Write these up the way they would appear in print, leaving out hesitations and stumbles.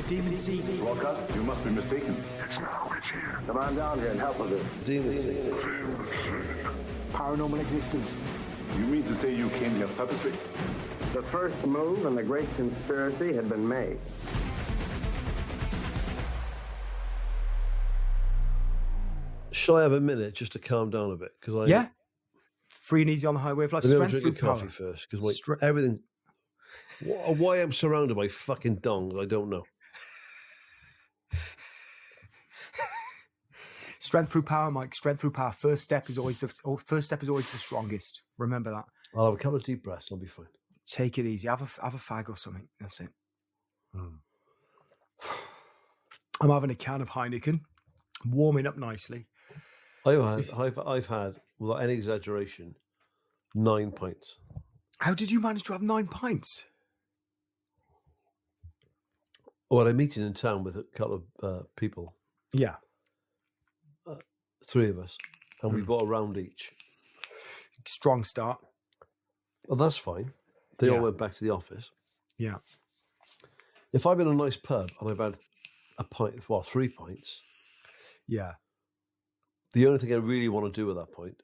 Demon Seed. Walcott, you must be mistaken. It's now, it's here. Come on down here and help with this. Demon Seed. Paranormal existence. You mean to say you came here purposely? The first move in the great conspiracy had been made. Shall I have a minute just to calm down a bit? Yeah. Free and easy on the highway of life. Strength through power. Coffee first, because everything. Why I'm surrounded by fucking dongs, I don't know. Strength through power, Mike. Strength through power. First step is always the strongest. Remember that. I'll have a couple of deep breaths. I'll be fine. Take it easy. Have a fag or something. That's it. I'm having a can of Heineken, warming up nicely. I've had, without any exaggeration, 9 pints. How did you manage to have 9 pints? Well, I'm meeting in town with a couple of people. Yeah. 3 of us, and we bought a round each. Strong start. Well, that's fine. They all went back to the office. Yeah. If I'm in a nice pub and I've had a pint, 3 pints. Yeah. The only thing I really want to do at that point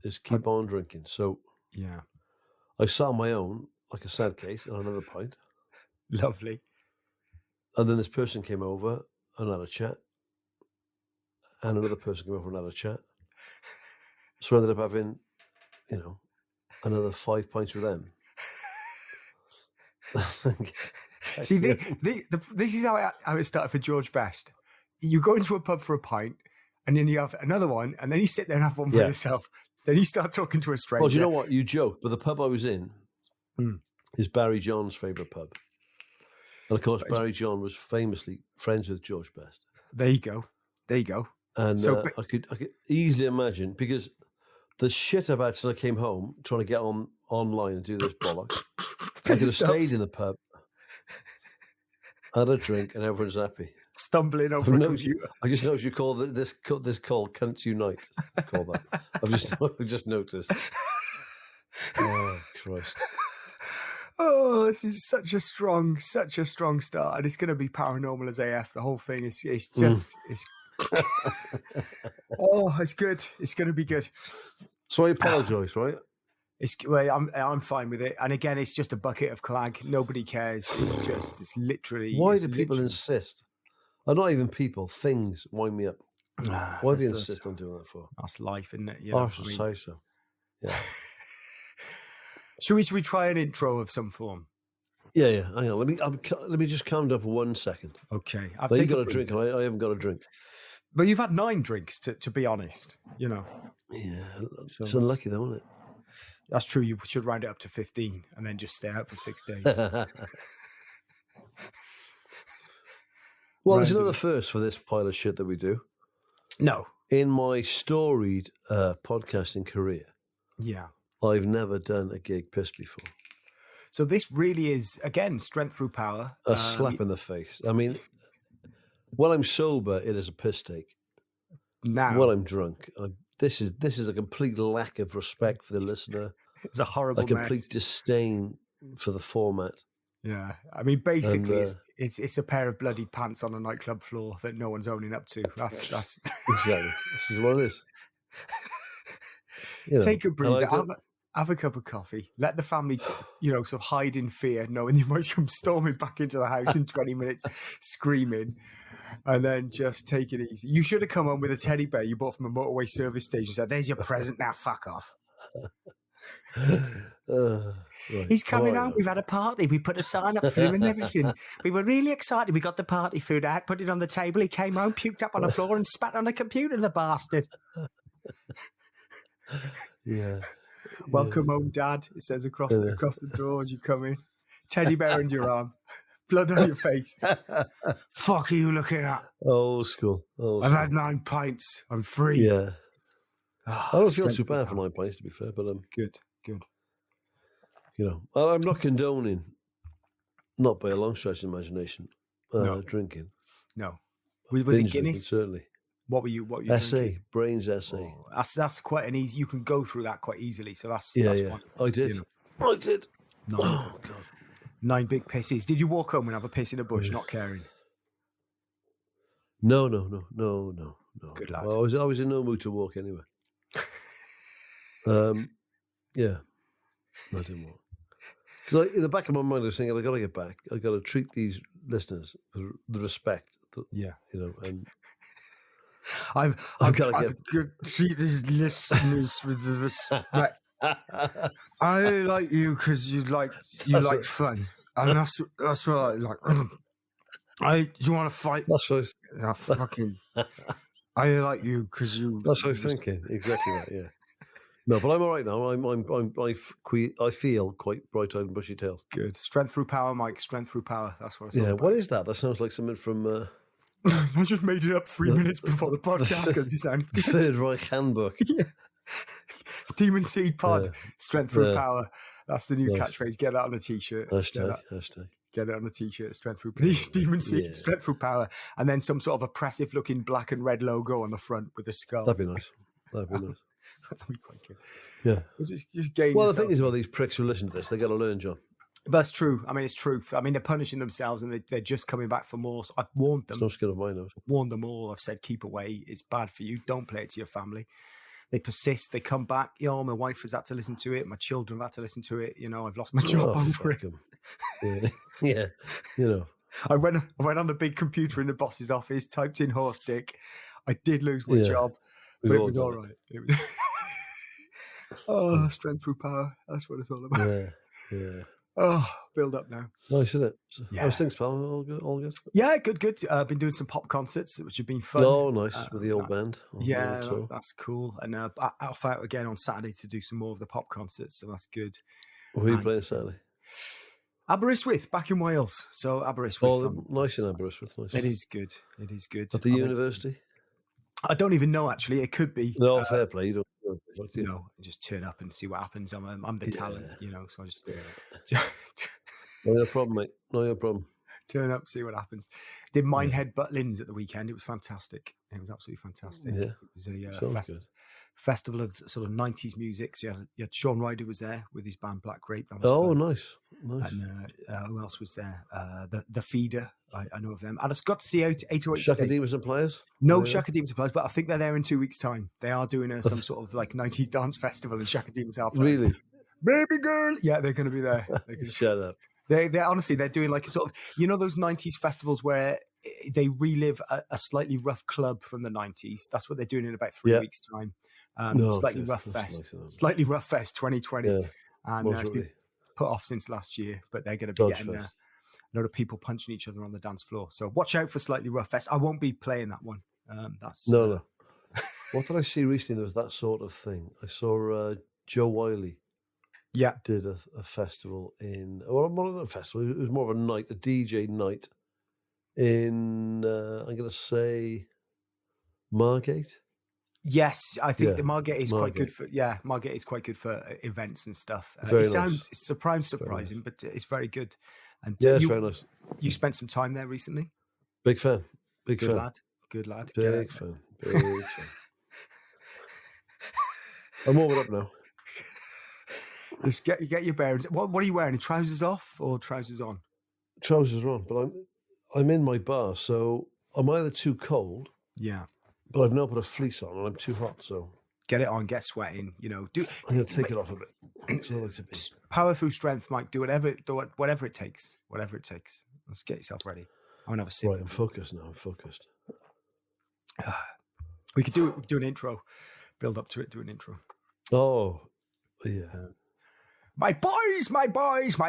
is keep on drinking. So yeah, I sat on my own like a sad case and another pint. Lovely. And then this person came over and had a chat. And another person came over and had a chat. So I ended up having, another 5 pints with them. See, this is how it started for George Best. You go into a pub for a pint, and then you have another one, and then you sit there and have one for yourself. Then you start talking to a stranger. Well, you know what? You joke, but the pub I was in is Barry John's favourite pub. And, of course, Barry John was famously friends with George Best. There you go. And I could easily imagine, because the shit I've had since I came home, trying to get online and do this bollocks, I could have stayed in the pub, had a drink, and everyone's happy. Stumbling over a computer. I just noticed you call this call "Cunts Unite." Call that. I've just noticed. Oh Christ! Oh, this is such a strong start, and it's going to be paranormal as AF. The whole thing is just it's. Oh, it's good. It's going to be good. So I apologise, right? I'm fine with it. And again, it's just a bucket of clag. Nobody cares. It's literally. Why do people insist? Or not even people, things wind me up. Why do you insist on doing that for? That's life, isn't it? I should say so. Yeah. Should we try an intro of some form? Yeah. Hang on. Let me just calm down for 1 second. Okay. You've got a drink, and I haven't got a drink. But you've had 9 drinks, to be honest. Yeah. It's unlucky, though, isn't it? That's true. You should round it up to 15 and then just stay out for 6 days. Well, there's another first for this pile of shit that we do. No. In my storied podcasting career, I've never done a gig piss before. So this really is, again, strength through power. A slap in the face. I mean, when I'm sober, it is a piss take. Now, when I'm drunk, this is a complete lack of respect for the listener. It's a horrible, a complete disdain for the format. Yeah, I mean, basically, it's a pair of bloody pants on a nightclub floor that no one's owning up to. That's exactly. This is what it is. Take a breather. Have a cup of coffee. Let the family, sort of hide in fear, knowing you might come storming back into the house in 20 minutes, screaming, and then just take it easy. You should have come home with a teddy bear you bought from a motorway service station. And said, "There's your present. Now, fuck off." Right. He's coming out. We've had a party. We put a sign up for him and everything. We were really excited. We got the party food out, put it on the table. He came home, puked up on the floor, and spat on the computer. The bastard. Yeah. Welcome home, Dad. It says across the door as you come in. Teddy bear under your arm. Blood on your face. Fuck are you looking at? Old school. I've had 9 pints. I'm free. Yeah. I don't feel too bad for 9 pints, to be fair, but good. I'm not condoning, not by a long stretch of imagination, drinking. No. Was it Guinness? Certainly. What were you SA, drinking? Brains SA. Oh, that's quite an easy. You can go through that quite easily. So that's fine. I did. I did. 9, Oh God. 9 big pisses. Did you walk home and have a piss in a bush, not caring? No. Good lad. Well, I was in no mood to walk anyway. Yeah, I didn't walk. Because in the back of my mind, I was thinking, I got to get back. I got to treat these listeners with the respect. Yeah. And I've I've gotta got to treat these listeners with the respect. I like you because you like right. fun, and that's what I like. You want to fight? That's what I like you because you. I was thinking. Exactly that. Yeah. No, but I'm all right now. I feel quite bright-eyed and bushy-tailed. Good. Strength through power, Mike. Strength through power. That's what it's all Yeah. about. What is that? That sounds like something from I just made it up 3 minutes before the podcast. Because you sound the Third Reich Handbook. Yeah. Demon Seed Pod. Strength through power. That's the new catchphrase. Get that on a t-shirt. Hashtag. Get it on a t-shirt. Strength through Demon Seed. Strength through power, and then some sort of oppressive-looking black and red logo on the front with a skull. That'd be nice. That'd be quite good. Yeah. Just gain Well, yourself. the thing is, about these pricks who listen to this, they got to learn, John. That's true. I mean, it's true. I mean, they're punishing themselves and they're just coming back for more. So I've warned them. It's no skin of mine, I've warned them all. I've said, keep away. It's bad for you. Don't play it to your family. They persist. They come back. My wife has had to listen to it. My children have had to listen to it. I've lost my job over it. Yeah. I went on the big computer in the boss's office, typed in horse dick. I did lose my job, but it was all right. Strength through power. That's what it's all about. Yeah. Oh, build up now. Nice, isn't it? Yeah. How's things, pal? All good? Yeah, good. I've been doing some pop concerts, which have been fun. Oh, nice. With the old band. That's cool. And off out again on Saturday to do some more of the pop concerts, so that's good. Who are you playing Saturday? Aberystwyth, back in Wales. So Aberystwyth. Oh, nice in Aberystwyth. Nice. It is good. At the university? I don't even know, actually. It could be. No, fair play. You don't just turn up and see what happens. I'm the talent, so I just... No, no problem, mate. No problem. Turn up, see what happens. Did Minehead Butlins at the weekend. It was fantastic. It was absolutely fantastic. Yeah. It was a festival of sort of 90s music. So you had Sean Ryder was there with his band Black Grape. Fun. Nice. And who else was there? The Feeder. I know of them. And I got to see 808 Shaka Demus and Players? No Shaka Demus and Players, but I think they're there in 2 weeks' time. They are doing some sort of like 90s dance festival and Shaka Demus are playing. Really? Baby girl. Yeah, they're going to be there. Shut up. They're honestly, they're doing like a sort of, those 90s festivals where they relive a slightly rough club from the 90s. That's what they're doing in about 3 weeks' time. Slightly Rough Fest. Nice. Slightly Rough Fest 2020. Yeah. And it's been put off since last year, but they're going to be getting a lot of people punching each other on the dance floor. So watch out for Slightly Rough Fest. I won't be playing that one. No. What did I see recently? There was that sort of thing. I saw Joe Wiley. Yeah, did a festival not a festival. It was more of a night, a DJ night in I'm going to say Margate. Yes, I think the Margate is quite good for. Yeah, Margate is quite good for events and stuff. It's surprising, but it's very good. And it's very nice. You spent some time there recently. Big fan. Good lad. Big fan. I'm warming up now. Just get your bearings. What are you wearing? Trousers off or trousers on? Trousers are on, but I'm in my bar, so I'm either too cold. Yeah. But I've now put a fleece on and I'm too hot, so get it on, get sweating. I'm gonna take it off a bit. So like power through strength, Mike. Do whatever it takes. Whatever it takes. Let's get yourself ready. I'm gonna have a sip. Right, I'm focused now. We could do an intro. Build up to it. Do an intro. Oh, yeah. My boys, my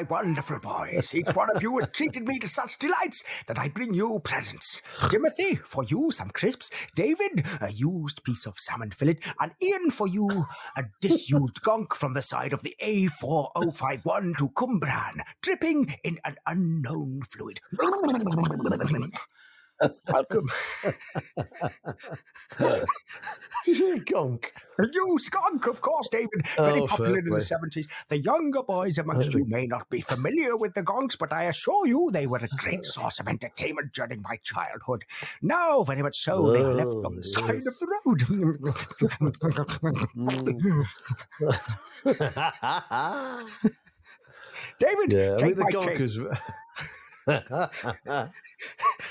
wonderful boys, each one of you has treated me to such delights that I bring you presents. Timothy, for you, some crisps. David, a used piece of salmon fillet. And Ian, for you, a disused gonk from the side of the A4051 to Cumbran, dripping in an unknown fluid. Welcome. Did you say gonk? You skunk, of course, David. Very popular in the 70s. The younger boys amongst you may not be familiar with the gonks, but I assure you they were a great source of entertainment during my childhood. Now, very much so, they are left on the side of the road. David, take my cake.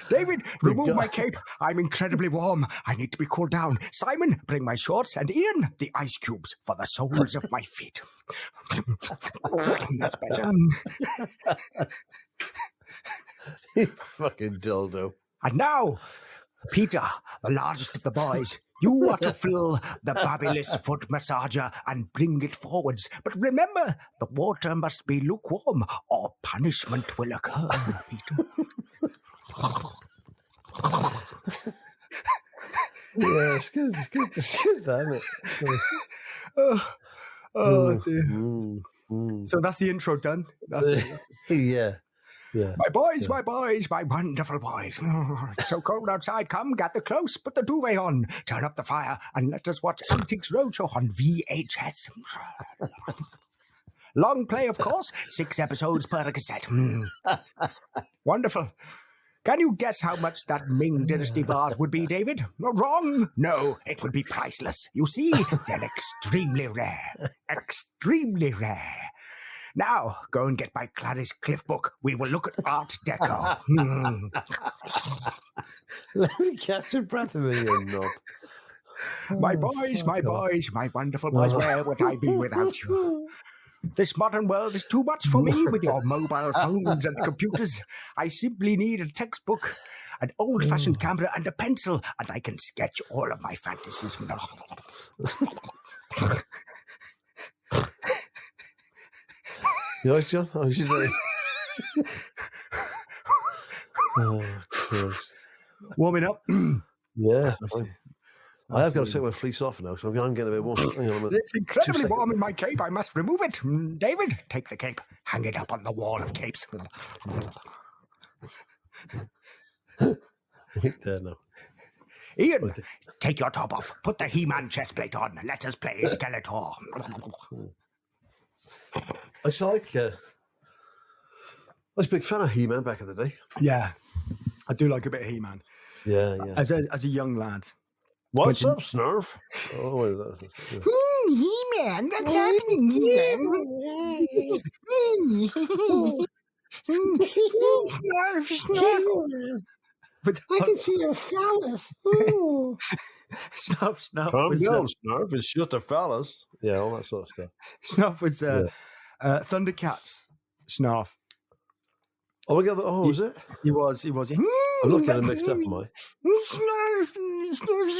David, remove my cape. I'm incredibly warm. I need to be cooled down. Simon, bring my shorts. And Ian, the ice cubes for the soles of my feet. That's better. You fucking dildo. And now, Peter, the largest of the boys, you are to fill the babyless foot massager and bring it forwards. But remember, the water must be lukewarm or punishment will occur, Peter. Yeah, it's good. It's good. It's good, isn't it? Oh dear. So that's the intro done. That's it. Yeah. My boys, my wonderful boys. It's so cold outside. Come, gather close, put the duvet on, turn up the fire, and let us watch Antiques Roadshow on VHS. Long play, of course. 6 episodes per cassette. Wonderful. Can you guess how much that Ming Dynasty vase would be, David? Wrong. No, it would be priceless. You see, they're extremely rare. Extremely rare. Now, go and get my Clarice Cliff book. We will look at Art Deco. Let me catch a breath of me, you knob. My boys, my wonderful boys, where would I be without you? This modern world is too much for me with your mobile phones and computers. I simply need a textbook, an old-fashioned camera, and a pencil, and I can sketch all of my fantasies. You like John? Oh, she's like... Oh, Christ. Warming up. Yeah. I have got to take my fleece off now because I'm getting a bit warm. Hang on a minute. It's incredibly warm in my cape. I must remove it. David, take the cape. Hang it up on the wall of capes. Wait there now. Ian, take your top off. Put the He-Man chest plate on. Let us play Skeletor. I was a big fan of He-Man back in the day. Yeah, I do like a bit of He-Man. Yeah. As a young lad. What's up, Snurf? Oh, wait, that's He-Man, what's happening, He-Man? Snurf. I can see your phallus. Snuff. Calm down, Snurf. It's just a phallus. Yeah, all that sort of stuff. Snuff was Thundercats. Snarf. Oh, we got the, was it? He was. I'm not getting mixed up, am I? Snurf's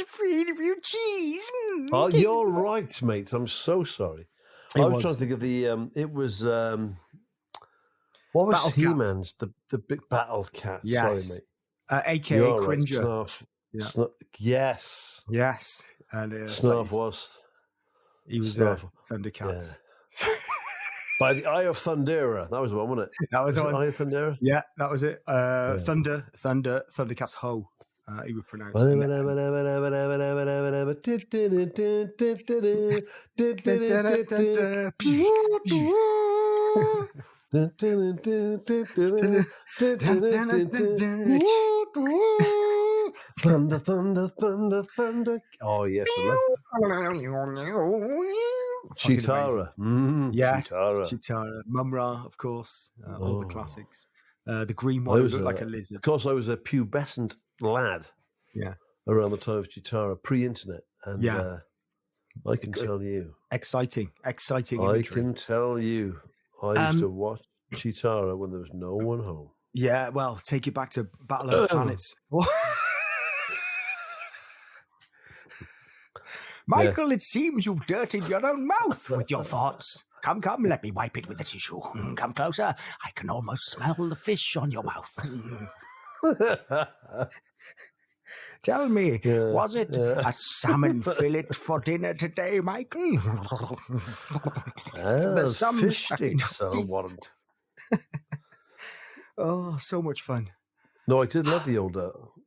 afraid of your cheese. Oh, you're right, mate. I'm so sorry. I was trying to think of the. It was. What was He-Man's? The big battle cat. Yes. Sorry, mate. AKA Cringer. Snarf. Yeah. Yes. And Snarf was. He was Thundercats. Yeah. By the Eye of Thundera. That was the one, wasn't it? That was the one. Eye of Thundera? Yeah, that was it. Thundercats Ho. He would pronounce Thunder, thunder, thunder, thunder. Oh, yes. Chitara. Yeah, Chitara. Chitara. Mumra, of course. All the classics. The green one looked like a lizard. Of course, I was a pubescent lad. Yeah. Around the time of Chitara, pre-internet. And I can tell you. Exciting imagery. I can tell you. I used to watch Chitara when there was no one home. Yeah, well, take it back to Battle of the Planets. Michael, it seems you've dirtied your own mouth with your thoughts. Come, let me wipe it with a tissue. Come closer. I can almost smell the fish on your mouth. Tell me, was it a salmon fillet for dinner today, Michael? There's some fish sticks, so warrant. Oh, so much fun. No, I did love the old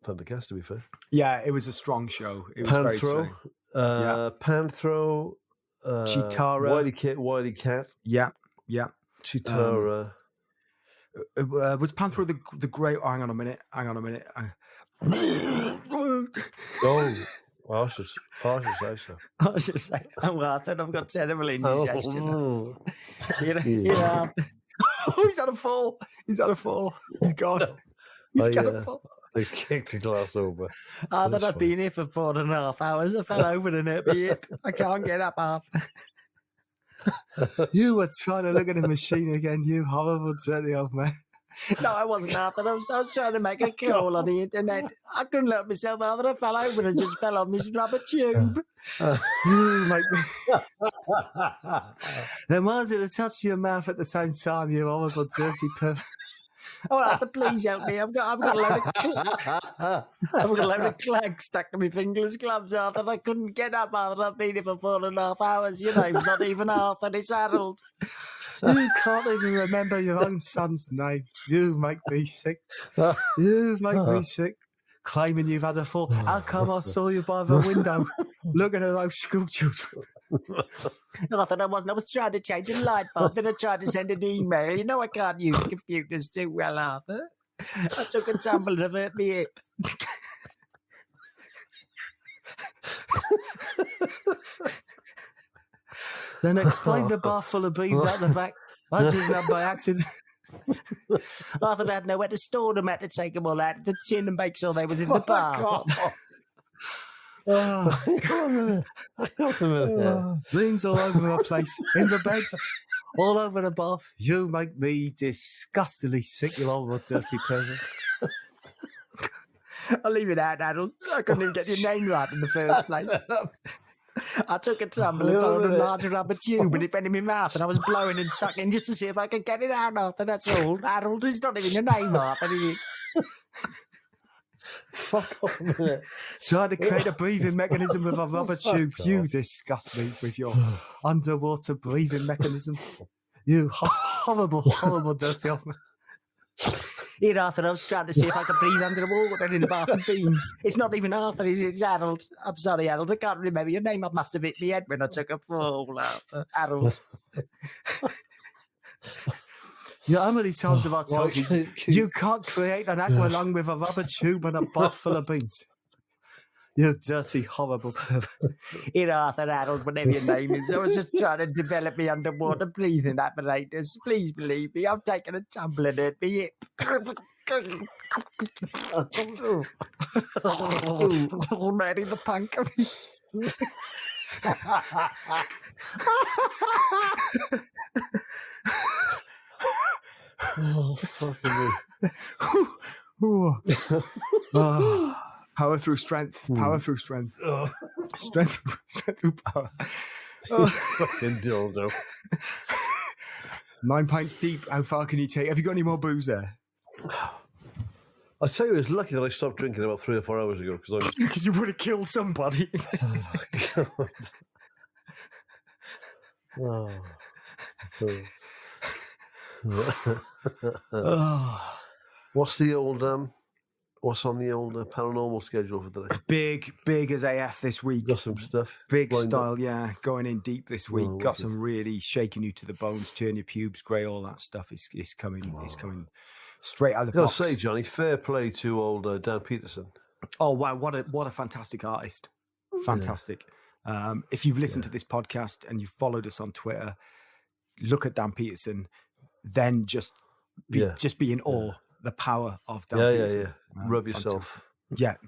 Thundercats, to be fair. Yeah, it was a strong show. It was very strong. Panthro, Chitara. Wily Cat. Yeah. Chitara. Was Panthro the great... Oh, hang on a minute. I should say so. I was just saying, I think I've got terrible indigestion. Yeah. Oh, he's had a fall. He's gone. He's got a fall. They kicked the glass over. I That's thought I'd fine. been here for 4.5 hours. I fell over and hurt my hip. I can't get up half. You were trying to look at the machine again, you horrible, dirty old man. No, I wasn't, Arthur. I was trying to make a call on the internet. I couldn't help myself, Arthur. I fell over and just fell on this rubber tube. You make me... Then why is it to touch your mouth at the same time, you horrible, dirty perv? Oh, Arthur, please help me. I've got a load of clag stuck to my fingers, gloves, Arthur. I couldn't get up, Arthur. I've been here for 4.5 hours. Your name's not even Arthur, it's Harold. You can't even remember your own son's name. You make me sick. You make me sick. Claiming you've had a fall. How come I saw you by the window looking at those school children? Arthur, I wasn't. I was trying to change a light bulb. Then I tried to send an email. You know I can't use computers too well, Arthur. I took a tumble and hurt my hip. Then explain the bar full of beans out the back. I did that by accident. Arthur had nowhere to store them. Had to take them all out of the tin and make sure they was in the bar. Beans all over the place. In the bed. All over the bath. You make me disgustingly sick, you old dirty person. I'll leave it out, Harold. I couldn't even get your name right in the first place. I took a tumble and fell on a large rubber tube and it went in my mouth and I was blowing and sucking just to see if I could get it out, Arthur. That's all. Harold, it's not even your name, Arthur. Fuck off a minute. So I had to create a breathing mechanism with a rubber tube. You disgust me with your underwater breathing mechanism. You horrible, horrible, dirty old man. Here, Arthur, I was trying to see if I could breathe under the water in the bath of beans. It's not even Arthur, it's Harold. I'm sorry, Harold, I can't remember your name. I must have hit my head when I took a fall, Harold. Yeah, how many times have I told you, you can't create an aqua lung with a rubber tube and a bath full of beans? You dirty, horrible pervert. Here, Arthur, Harold, whatever your name is. I was just trying to develop my underwater breathing apparatus. Please believe me, I've taken a tumble and hurt my hip. Mary the punk. Oh, fucking me. Power through strength. Power through strength. Strength through power. Fucking dildo. 9 pints deep. How far can you take? Have you got any more booze there? I tell you, it's lucky that I stopped drinking about 3 or 4 hours ago because you would have killed somebody. Oh, God. What's the old what's on the old paranormal schedule for today? Big as AF this week. Got some stuff. Big lined style, up. yeah. Going in deep this week. Oh, Got wicked. some really shaking you to the bones, turn your pubes grey, all that stuff is coming. It's coming straight out of the I box. gotta say, Johnny, fair play to old Dan Peterson. Oh wow, what a fantastic artist. Fantastic. If you've listened to this podcast and you've followed us on Twitter, look at Dan Peterson, then just be in awe. The power of Dan Peterson. Rub fantastic. yourself.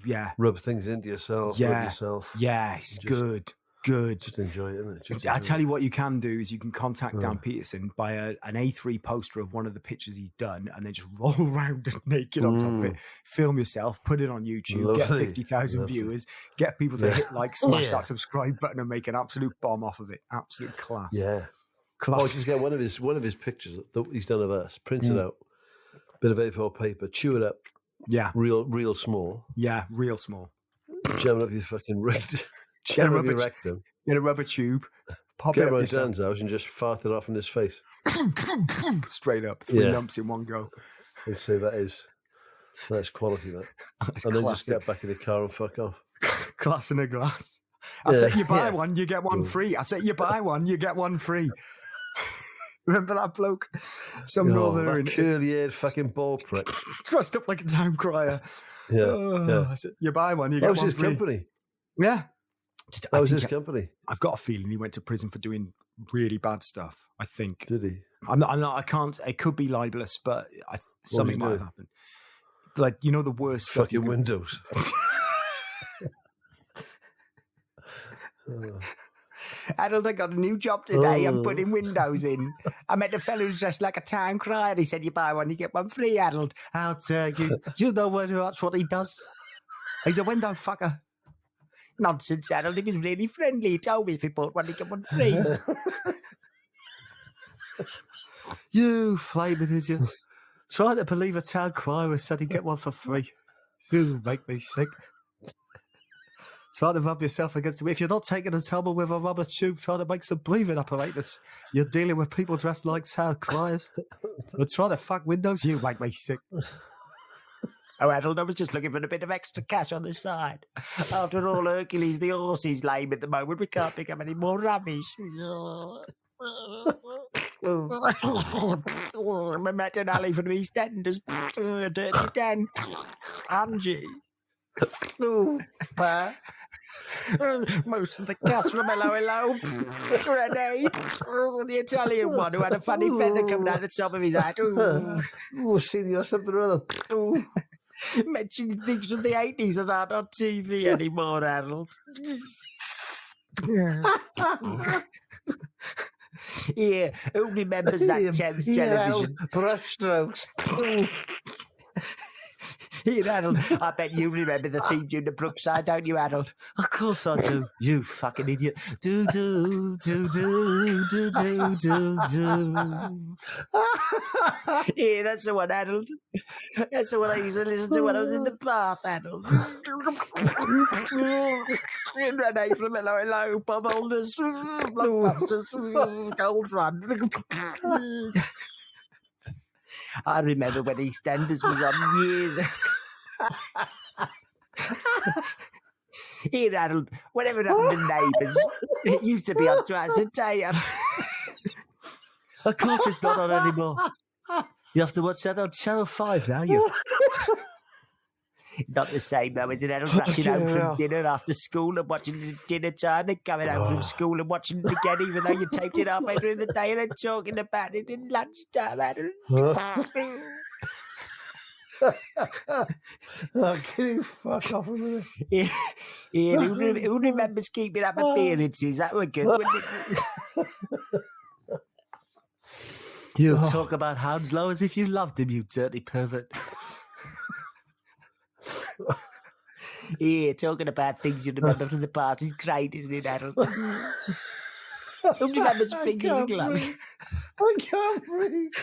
Yeah. Rub things into yourself. Rub yourself. Yes, Just- good. Just enjoy it, innit? I tell you what you can do is you can contact Dan Peterson, buy an A3 poster of one of the pictures he's done, and then just roll around naked on top of it. Film yourself, put it on YouTube, get 50,000 viewers, get people to hit like, smash that subscribe button, and make an absolute bomb off of it. Absolute class. Yeah. Class. Or just get one of his pictures that he's done of us, print it out, bit of A4 paper, chew it up. Yeah. Real small. Yeah, real small. Jam it up your fucking rectum. Get a rubber tube, pop Get it up my yourself. Dan's house and just fart it off in his face. Straight up, 3 lumps in one go. They'd say that's quality, that. That's and then classic. just get back in the car and fuck off. Glass in a glass. I said you buy one, you get one free. I said you buy one, you get one free. Remember that bloke? Some northerner in that curly-haired fucking ball prick. dressed up like a town crier. Yeah. I said, you buy one, you That get was one his free. company. Yeah. That was his company. I've got a feeling he went to prison for doing really bad stuff. I think. Did he? I'm not. I can't. It could be libelous, but something he might have do? happened. like, you know, the worst stuff. Fucking windows. Harold, I got a new job today. I'm putting windows in. I met a fellow who's dressed like a town crier. He said, you buy one, you get one free, Harold. I'll tell you. You know that's what he does. He's a window fucker. Nonsense, Harold. He was really friendly. He told me if he bought one, he'd get one free. You flaming idiot. Trying to believe a town crier said he'd get one for free. You make me sick. Trying to rub yourself against me. If you're not taking a tumble with a rubber tube trying to make some breathing apparatus, you're dealing with people dressed like town criers. But trying to fuck windows, you make me sick. Oh, Harold, I was just looking for a bit of extra cash on the side. After all, Hercules, the horse is lame at the moment. We can't pick up any more rubbish. I met an alley from East Enders. Dirty Dan. Angie. Most of the cast from Hello Hello. Renee. The Italian one who had a funny feather coming out the top of his hat. Senior something or other. Mentioning things from the 80s that aren't on TV anymore, Harold. Yeah, who remembers that television? Brushstrokes. Here, Harold, I bet you remember the theme tune to Brookside, don't you, Harold? Of course I do. You fucking idiot. Do, do, do, do, do, do, do, do. Yeah, that's the one, Harold. That's the one I used to listen to when I was in the bath, Harold. Renee from Hello Hello, Bob Alders, Blockbusters, Gold Run. I remember when EastEnders was on years. Here, Harold, whatever happened to Neighbours? It used to be on twice a day. Of course it's not on anymore. You have to watch that on Channel 5 now. Not the same though, is it, Harold? Rushing home from dinner after school and watching it at dinner time, then coming home from school and watching it again, even though you taped it halfway through the day and then talking about it in lunchtime, Harold. Can you fuck off a minute? Yeah, who remembers keeping up appearances? That were good, wouldn't it? You talk about Hounslow as if you loved him, you dirty pervert. Yeah, talking about things you remember from the past is great, isn't it, Harold? Who remembers fingers and gloves? I can't breathe.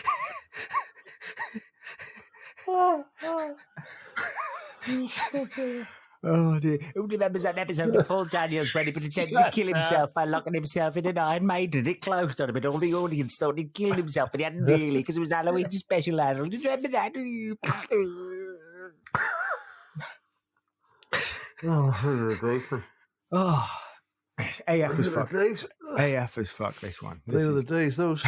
Oh dear. Who remembers that episode of Paul Daniels when he pretended to kill himself by locking himself in an Iron Maiden? It closed on him and all the audience thought he'd killed himself, but he hadn't really because it was an Halloween special, Harold. Do you remember that? Oh, AF is fuck. AF is fuck, this one. They were the days, those.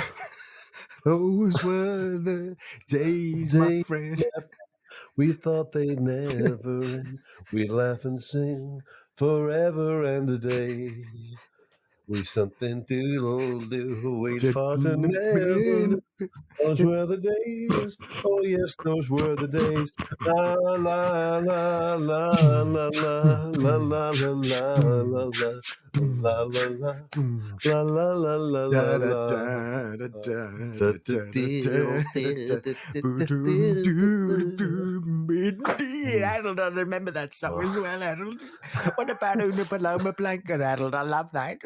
Those were the days, my friend. We thought they'd never end. We'd laugh and sing forever and a day. We something doodle-doo, wait for the never. Those were the days. Oh yes, those were the days. La la la la la la la la la la la. La la la la la la la la la. Harold, I remember that song as well, Harold. What about Una Paloma Blanca, Harold? I love that.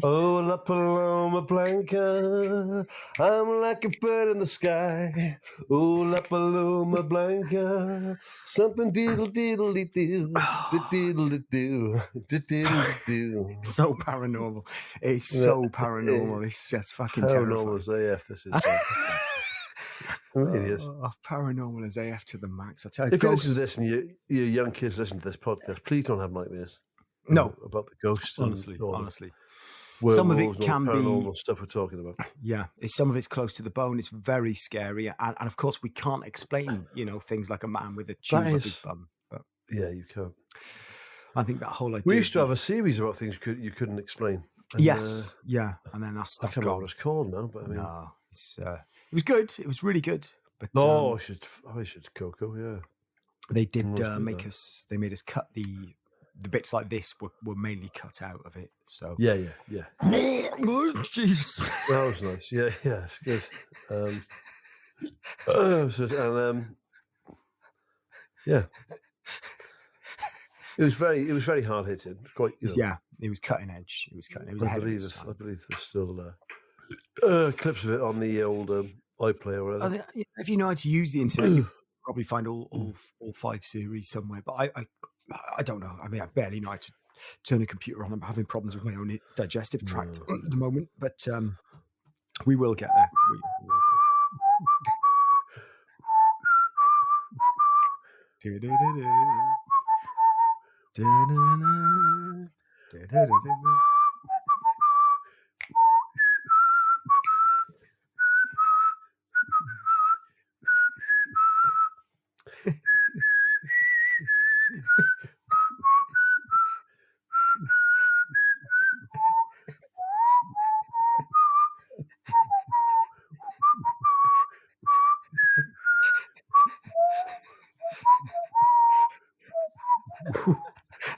Oh, La Paloma Blanca, I'm like a bird in the sky. Oh, La Paloma Blanca, something diddle diddle doo, diddle doo, diddle doo. So paranormal. It's so paranormal. It's just fucking paranormal terrifying. as AF. This is. It really is. Paranormal as AF to the max. I tell you, If you listen to this and your young kids listen to this podcast, please don't have nightmares. No, about the ghosts. Honestly. Some of it can be stuff we're talking about. Yeah, some of it's close to the bone. It's very scary, and of course we can't explain, things like a man with a tube up his bum. But yeah, you can't. I think that whole idea. We used to have a series about things you couldn't explain. And, yes, yeah, and then that's I can't remember what it's called now, but I mean, no, it was good. It was really good. But I should Coco, yeah. They did Right, make us. They made us cut the bits like this were mainly cut out of it. So Yeah. Jesus. That was nice. Yeah, it's good. Yeah, it was very hard hitting. Quite, Yeah, it was cutting edge. It was ahead of its time. I believe there's still clips of it on the old iPlayer or whatever. If you know how to use the internet, you probably find all 5 series somewhere. But I don't know. I mean, I barely know how to turn a computer on. I'm having problems with my own digestive tract at the moment, but we will get there.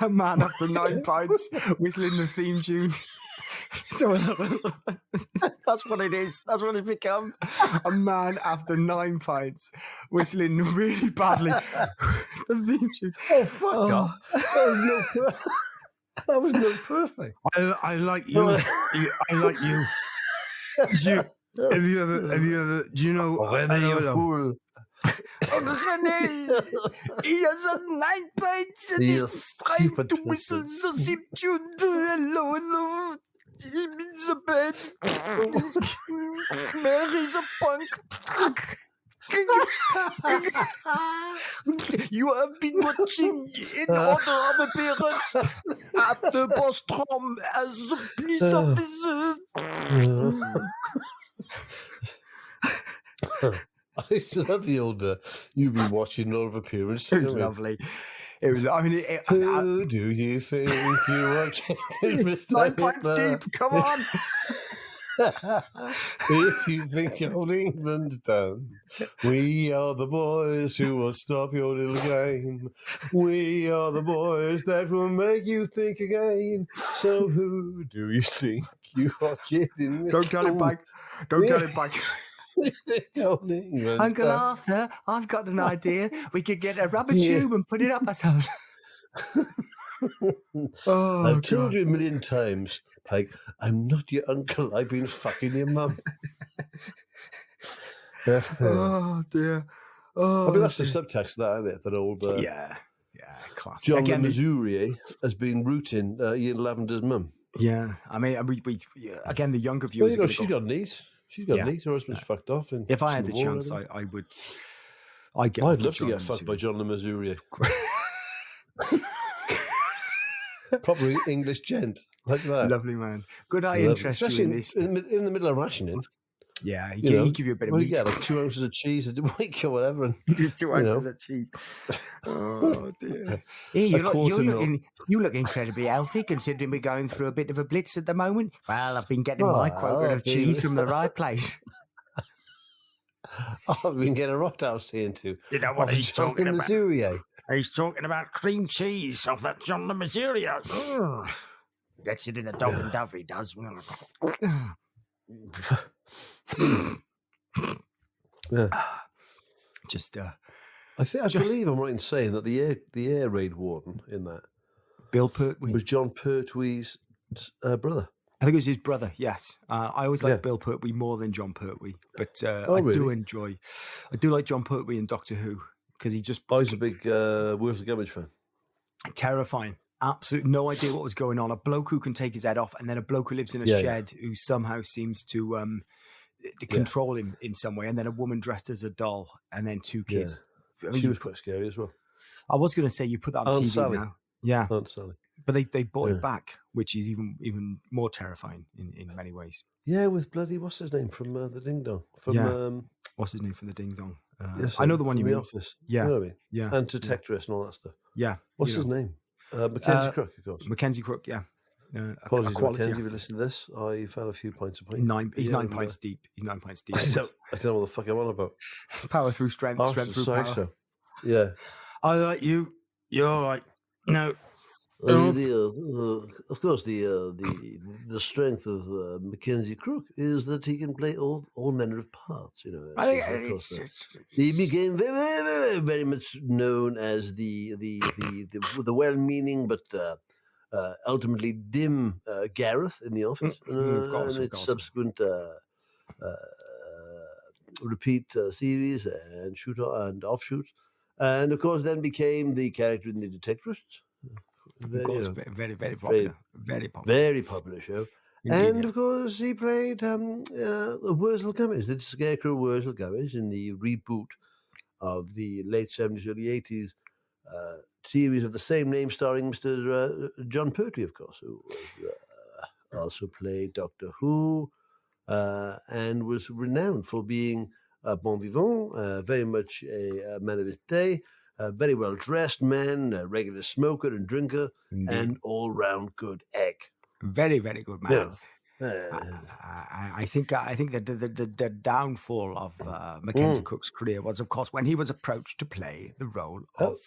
A man after 9 pints whistling the theme tune. So that's what it is. That's what it's become. A man after 9 pints whistling really badly the theme tune. Oh, fuck off. That was no perfect. I like you. I like you. Have you ever? Do you know? Fool. René, he has had 9 pints and he's trying to whistle the theme tune. Hello, hello. Him in the bed. Mary's a punk. You have been watching in order of appearance at the Bostrom as the police officer. I still have the old you be watching Law of Appearance. It was lovely. It was. I mean, who do you think you are? 9 pints deep. Come on. If you think you're holding England down, we are the boys who will stop your little game. We are the boys that will make you think again. So who do you think you are kidding me? Don't tell it back. Don't tell it back. Uncle Arthur, I've got an idea. We could get a rubber tube and put it up ourselves. I've told you a million times, Peg, I'm not your uncle. I've been fucking your mum. Oh, dear. I mean, that's the subtext, that, isn't it? That old... yeah, classic. John Le Mesurier has been rooting Ian Lavender's mum. Yeah, I mean, we again, the younger viewers... Well, she's got neat. She's got neat. Her husband's fucked off. If I had the chance, I would... I'd love to get fucked by John Le Mesurier. Proper English gent, like that. Lovely man. Good eye interest you in this. In the middle of rationing. Yeah, he give you a bit of meat. Yeah, like 2 ounces of cheese a week or whatever. And, 2 ounces of cheese. Oh, dear. Hey, you look incredibly healthy, considering we're going through a bit of a blitz at the moment. Well, I've been getting my quota of cheese from the right place. I've been getting a rot house here too. You know what he's talking about? Mesurier. He's talking about cream cheese off that John Le Mesurier. Gets it in the dog and dove, he does. Yeah. Just I believe I'm right in saying that the air raid warden in that Bill Pertwee was John Pertwee's brother. I think it was his brother. Yes, I always like Bill Pertwee more than John Pertwee, but I do like John Pertwee in Doctor Who because he just. I was a big Where's the Gummidge fan. Terrifying. Absolutely no idea what was going on. A bloke who can take his head off, and then a bloke who lives in a shed who somehow seems to control him in some way, and then a woman dressed as a doll, and then 2 kids. I mean, she was quite scary as well. I was going to say you put that on Aunt TV Sally. now. Yeah. Aunt Sally. But they brought it back, which is even more terrifying in many ways. Yeah, with bloody, what's his name from the Ding Dong? What's his name from the Ding Dong? Yes, I know the one you mean. The Office. Yeah. You know what I mean? Yeah. And Detectorist and all that stuff. Yeah. What's his name? Mackenzie Crook, of course. Mackenzie Crook, yeah. Apologies, Mackenzie, if you listen to this. I've had a few pints of pint. He's 9 pints deep. He's 9 pints deep. I don't know what the fuck I'm on about. Power through strength, strength through power. So. Yeah. I like you. You're right. No. Of course, the strength of Mackenzie Crook is that he can play all manner of parts. You know, I think so of course, he became very much known as the well-meaning but ultimately dim Gareth in The Office, of course, and of its course. subsequent repeat series and shoot and offshoots, and of course then became the character in The Detectivists. Of course, You know, very, very popular. Very popular. very popular show. Indeed, And yeah. of course, he played Wurzel Gummidge, the Scarecrow Wurzel Gummidge, in the reboot of the late 70s, early 80s series of the same name, starring Mr. John Pertwee, of course, who was, also played Doctor Who and was renowned for being a bon vivant, very much a man of his day, a very well dressed man, a regular smoker and drinker, Indeed. and all round good egg. Very, very good man. Yeah. I think that the downfall of Mackenzie Cook's career was, of course, when he was approached to play the role of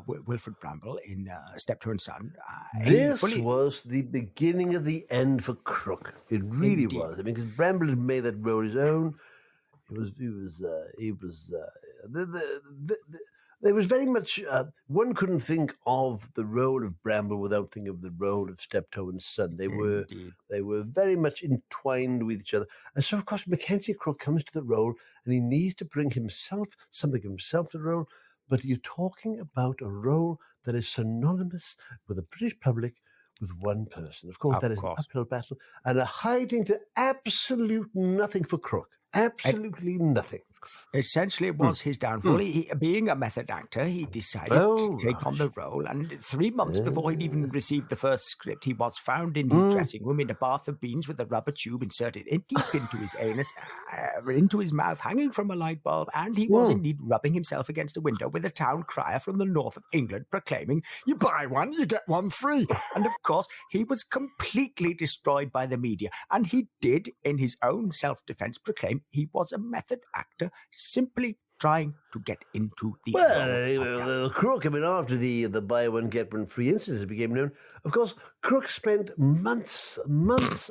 Wilfred Bramble in Steptoe and Son. This was the beginning of the end for Crook. It really Indeed. was. I mean, because Bramble had made that role his own. There was very much, one couldn't think of the role of Bramble without thinking of the role of Steptoe and Son. They were very much entwined with each other. And so, of course, Mackenzie Crook comes to the role and he needs to bring something himself to the role. But you're talking about a role that is synonymous with the British public with one person. Of course, that is an uphill battle and a hiding to absolute nothing for Crook. Absolutely nothing. Essentially, it was his downfall. He, being a method actor, he decided to take on the role. And 3 months before he'd even received the first script, he was found in his dressing room in a bath of beans with a rubber tube inserted deep into his anus, into his mouth, hanging from a light bulb. And he was indeed rubbing himself against a window with a town crier from the north of England proclaiming, "You buy one, you get one free." And of course, he was completely destroyed by the media. And he did, in his own self-defense, proclaim he was a method actor simply trying to get into the role. Crook, I mean, after the buy one, get one free incident became known, of course, Crook spent months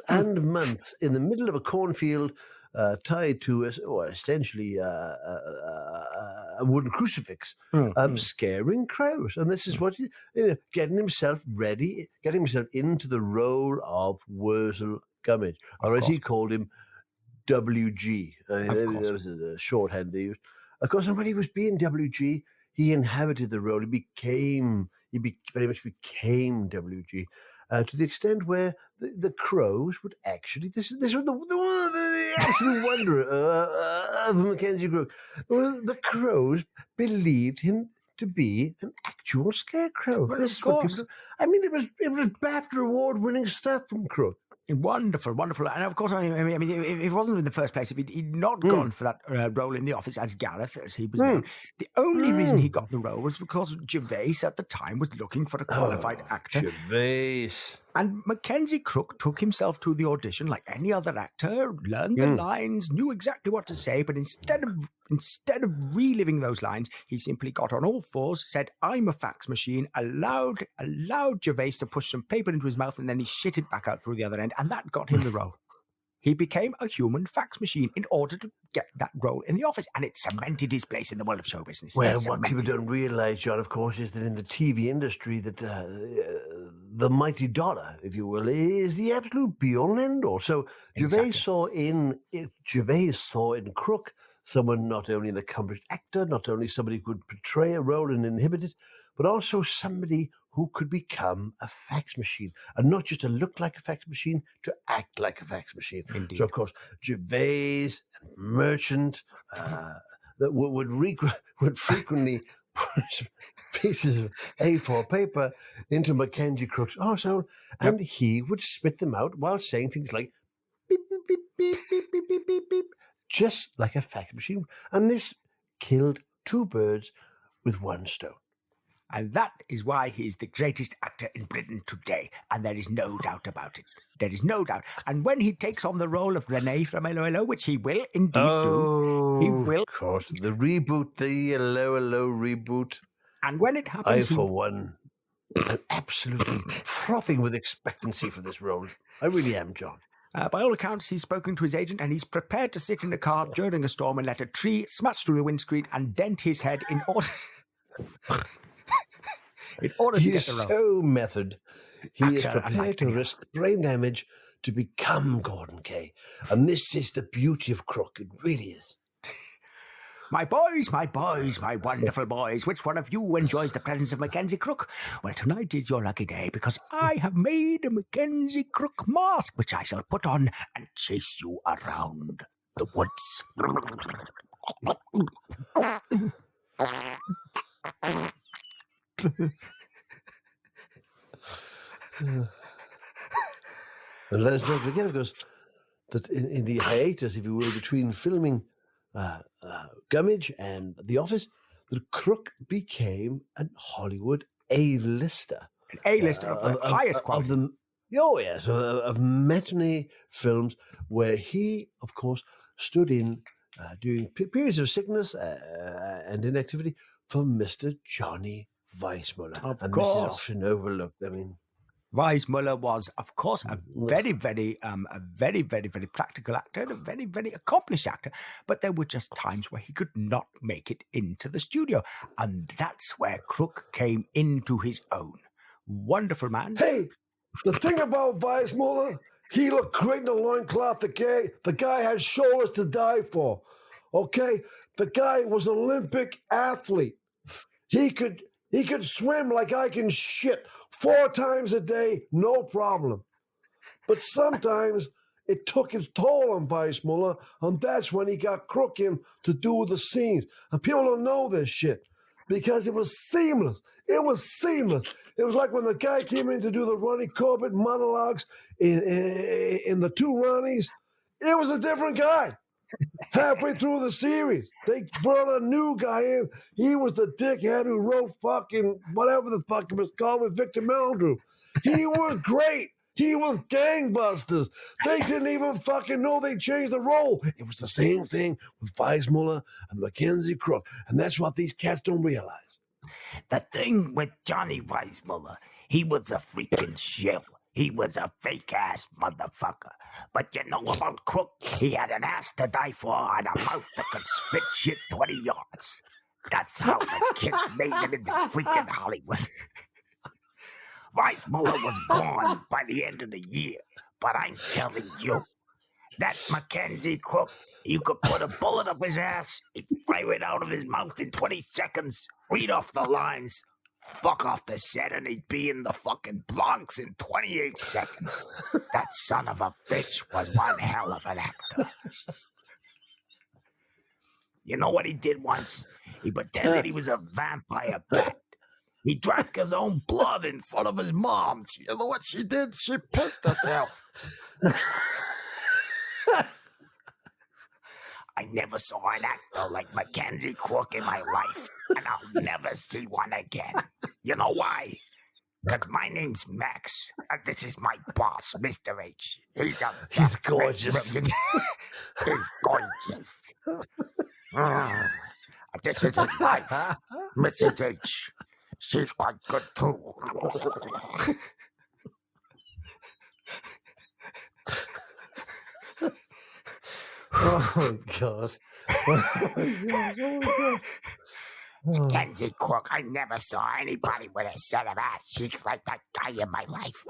and months in the middle of a cornfield tied to essentially a wooden crucifix, scaring crows. And this is what, getting himself ready, getting himself into the role of Wurzel Gummidge, or as he called him, WG. That was a shorthand they used. Of course, and when he was being WG, he inhabited the role. He very much became WG, to the extent where the crows would actually. This was the absolute wonder of Mackenzie Crook. The crows believed him to be an actual scarecrow. Well, this is what people. I mean, it was BAFTA award-winning stuff from Crook. Wonderful, wonderful. And of course, I mean, if it wasn't in the first place, if he'd not gone for that role in The Office as Gareth, as he was known, the only reason he got the role was because Gervais at the time was looking for a qualified actor. Gervais. And Mackenzie Crook took himself to the audition like any other actor, learned the lines, knew exactly what to say, but instead of reliving those lines, he simply got on all fours, said, "I'm a fax machine," allowed Gervais to push some paper into his mouth, and then he shit it back out through the other end, and that got him the role. He became a human fax machine in order to get that role in The Office, and it cemented his place in the world of show business. Well, what people don't realise, John, of course, is that in the TV industry, that the mighty dollar, if you will, is the absolute be-all and end-all. So Gervais saw in Crook someone not only an accomplished actor, not only somebody who could portray a role and inhibit it, but also somebody who could become a fax machine, and not just to look like a fax machine, to act like a fax machine. Indeed. So, of course, Gervais and Merchant that would frequently put pieces of A4 paper into Mackenzie Crook's arsehole, and he would spit them out while saying things like beep, beep, beep, beep, beep, beep, beep, beep, beep, just like a fax machine. And this killed two birds with one stone. And that is why he's the greatest actor in Britain today. And there is no doubt about it. There is no doubt. And when he takes on the role of Rene from Hello, which he will indeed do, he will. Of course, the reboot, the Hello reboot. And when it I, happens, for one, am absolutely frothing with expectancy for this role. I really am, John. by all accounts, he's spoken to his agent and he's prepared to sit in a car during a storm and let a tree smash through the windscreen and dent his head in order to He get is the role. so method. He is Actor prepared to unlike risk brain damage to become Gordon Kay. And this is the beauty of Crook. It really is. My boys, my wonderful boys, which one of you enjoys the presence of Mackenzie Crook? Well, tonight is your lucky day because I have made a Mackenzie Crook mask, which I shall put on and chase you around the woods. And let us know again, of course, that in the hiatus, if you will, between filming Gummidge and The Office, that Crook became an Hollywood A-lister. An A-lister of the highest quality. Of matinee films where he, of course, stood in during periods of sickness and inactivity for Mr. Johnny Weissmuller. Of This is course. often overlooked. I mean, Weissmuller was, of course, a very, very practical actor, a very, very accomplished actor. But there were just times where he could not make it into the studio. And that's where Crook came into his own. Wonderful man. Hey, the thing about Weissmuller, he looked great in a loincloth. The guy had shoulders to die for. Okay? The guy was an Olympic athlete. He could swim like I can shit 4 times a day, no problem. But sometimes it took its toll on Weissmuller, and that's when he got Crook in to do the scenes. And people don't know this shit because it was seamless. It was seamless. It was like when the guy came in to do the Ronnie Corbett monologues in the 2 Ronnies. It was a different guy. Halfway through the series, they brought a new guy in. He was the dickhead who wrote fucking whatever the fuck it was called with Victor Meldrew. He was great. He was gangbusters. They didn't even fucking know they changed the role. It was the same thing with Weissmuller and Mackenzie Crook. And that's what these cats don't realize. The thing with Johnny Weissmuller, he was a freaking shill. He was a fake-ass motherfucker. But you know about Crook? He had an ass to die for and a mouth that could spit shit 20 yards. That's how the kid made it into freaking Hollywood. Weissmuller was gone by the end of the year. But I'm telling you, that Mackenzie Crook, you could put a bullet up his ass, he'd fire it out of his mouth in 20 seconds, read off the lines, fuck off the set, and he'd be in the fucking Bronx in 28 seconds. That son of a bitch was one hell of an actor. You know what he did once? He pretended he was a vampire bat. He drank his own blood in front of his mom. You know what she did? She pissed herself. I never saw an actor like Mackenzie Crook in my life, and I'll never see one again. You know why? Because my name's Max, and this is my boss, Mr. H. He's gorgeous. He's gorgeous. This is his wife, Mrs. H. She's quite good, too. oh my God. Mackenzie Crook, I never saw anybody with a set of ass cheeks like that guy in my life.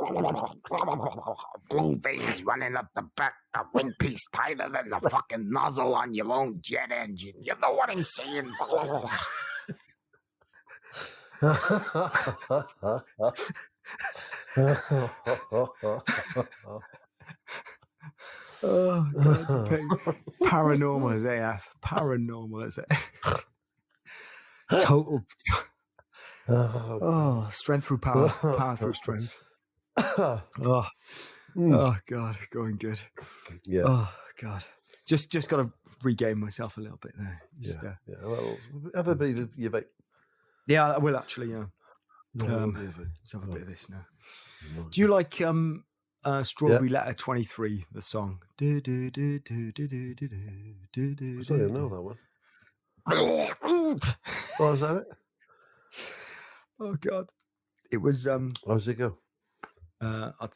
Blue veins running up the back, a windpiece tighter than the fucking nozzle on your own jet engine. You know what I'm saying? Oh, God. Paranormal as AF. Paranormal as AF. Total. Oh, strength through power. Power through strength. Oh, God. Going good. Yeah. Oh, God. Just got to regain myself a little bit there. Just, Yeah. Well, have a bit of your vape. Yeah, I will actually, yeah. Let's have a bit of this now. Do you like Strawberry Letter 23, the song? I didn't know that one. Oh, is that it? Oh God, it was. How's it go? I'll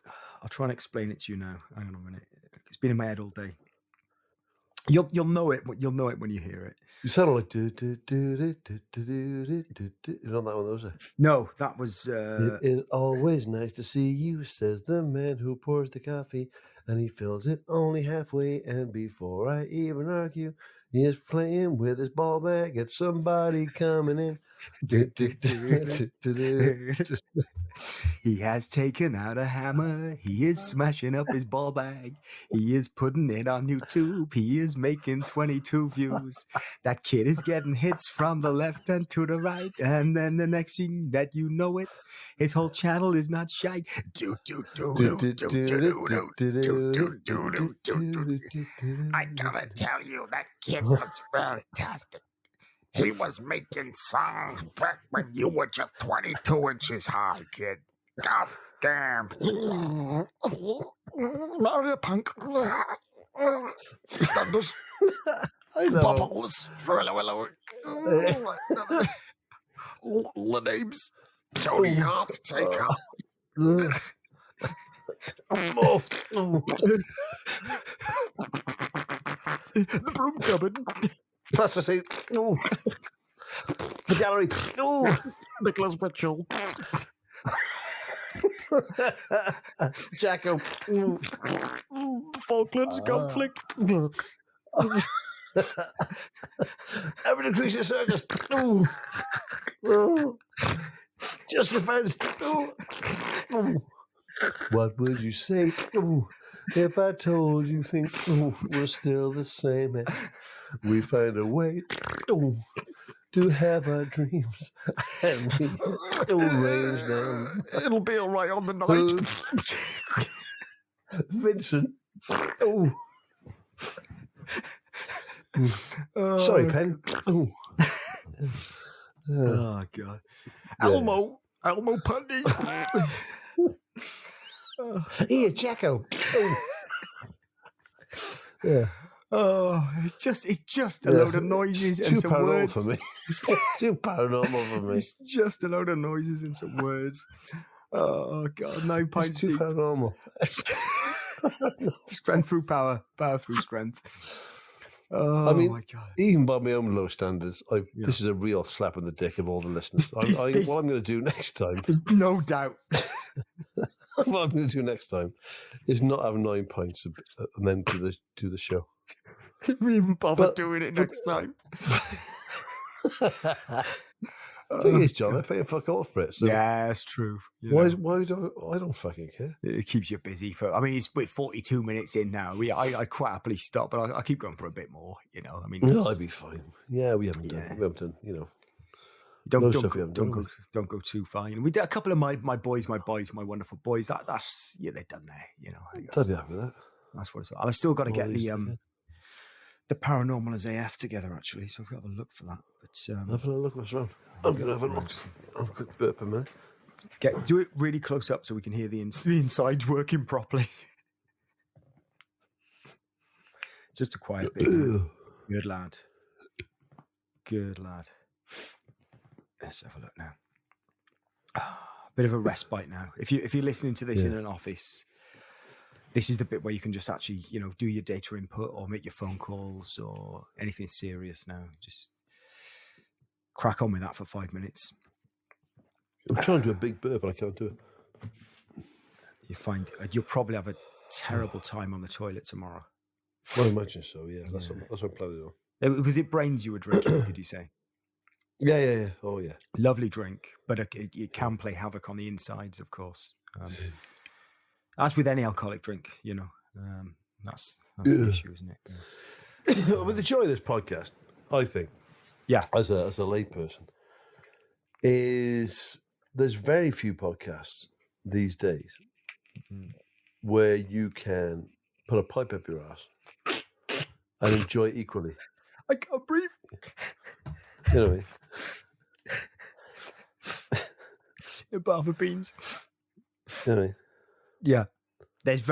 try and explain it to you now. Hang on a minute. It's been in my head all day. You'll know it. You'll know it when you hear it. You sound like do do do do do do do do do. You know that one, those? No, that was. It is always nice to see you, says the man who pours the coffee, and he fills it only halfway. And before I even argue, he is playing with his ball bag at somebody coming in. He has taken out a hammer. He is smashing up his ball bag. He is putting it on YouTube. He is making 22 views. That kid is getting hits from the left and to the right. And then the next thing that you know it, his whole channel is not shy. I gotta tell you, that kid was fantastic. He was making songs back when you were just 22 inches high, kid. God damn. Mario Punk. Standards. I know. Bubbles. Hello. The names. Tony Hart, take up. The broom cupboard. Plasticine. No. The gallery. No. Nicholas Mitchell. Jacko. Falklands conflict. Having a creature circus. No. No. Just defense. No. What would you say if I told you things were still the same? We find a way to have our dreams and we arrange them. It'll be all right on the night. Vincent. Sorry, Pen. Oh God. Elmo Pundy. Here, Jacko. Yeah. Oh, it's just a load of noises and Too some paranormal words. for me. It's too paranormal for me. It's just a load of noises and some words. Oh God, 9 pints It's too deep. paranormal. Strength through power, power through strength. Oh I mean, my God. even by my own low standards, this is a real slap in the dick of all the listeners. What I'm going to do next time, There's no doubt. what I'm going to do next time, is not have 9 pints and then do the show. We even bother But- doing it next time. Thing is, John, they're paying fuck all for it. So Yeah, it's true. You why know, I don't fucking care. it keeps you busy for. I mean, it's 42 minutes in now. I quite happily stop, but I keep going for a bit more. You know, I mean, No, I'd be fine. Yeah, we haven't done, you know. don't stuff we haven't done, don't go too far. You know, we did a couple of my wonderful boys. That's they're done there. You know, I think I'd be happy with that. that's what it's. I've still got to get Always the paranormal as AF together actually, so I've got to have a look for that. But Have a look what's wrong. I'm going to have a look. Have a quick burp a minute. do it really close up so we can hear the inside working properly. Just a quiet bit. Good lad. Good lad. Let's have a look now. Bit of a respite now. If you're listening to this in an office, this is the bit where you can just actually, you know, do your data input or make your phone calls or anything serious now. Just crack on with that for 5 minutes. I'm trying to do a big burp, but I can't do it. You find you'll probably have a terrible time on the toilet tomorrow. Well, I imagine so, yeah. That's what I'm planning on. Was it Brains you were drinking, did you say? Yeah. Oh, yeah. Lovely drink, but it can play havoc on the insides, of course. As with any alcoholic drink, you know, that's the issue, isn't it? Yeah. But the joy of this podcast, I think, Yeah. as a lay person, is there's very few podcasts these days where you can put a pipe up your ass and enjoy it equally. I can't breathe. You know what I mean? A bath of beans. You know what I mean? Yeah. There's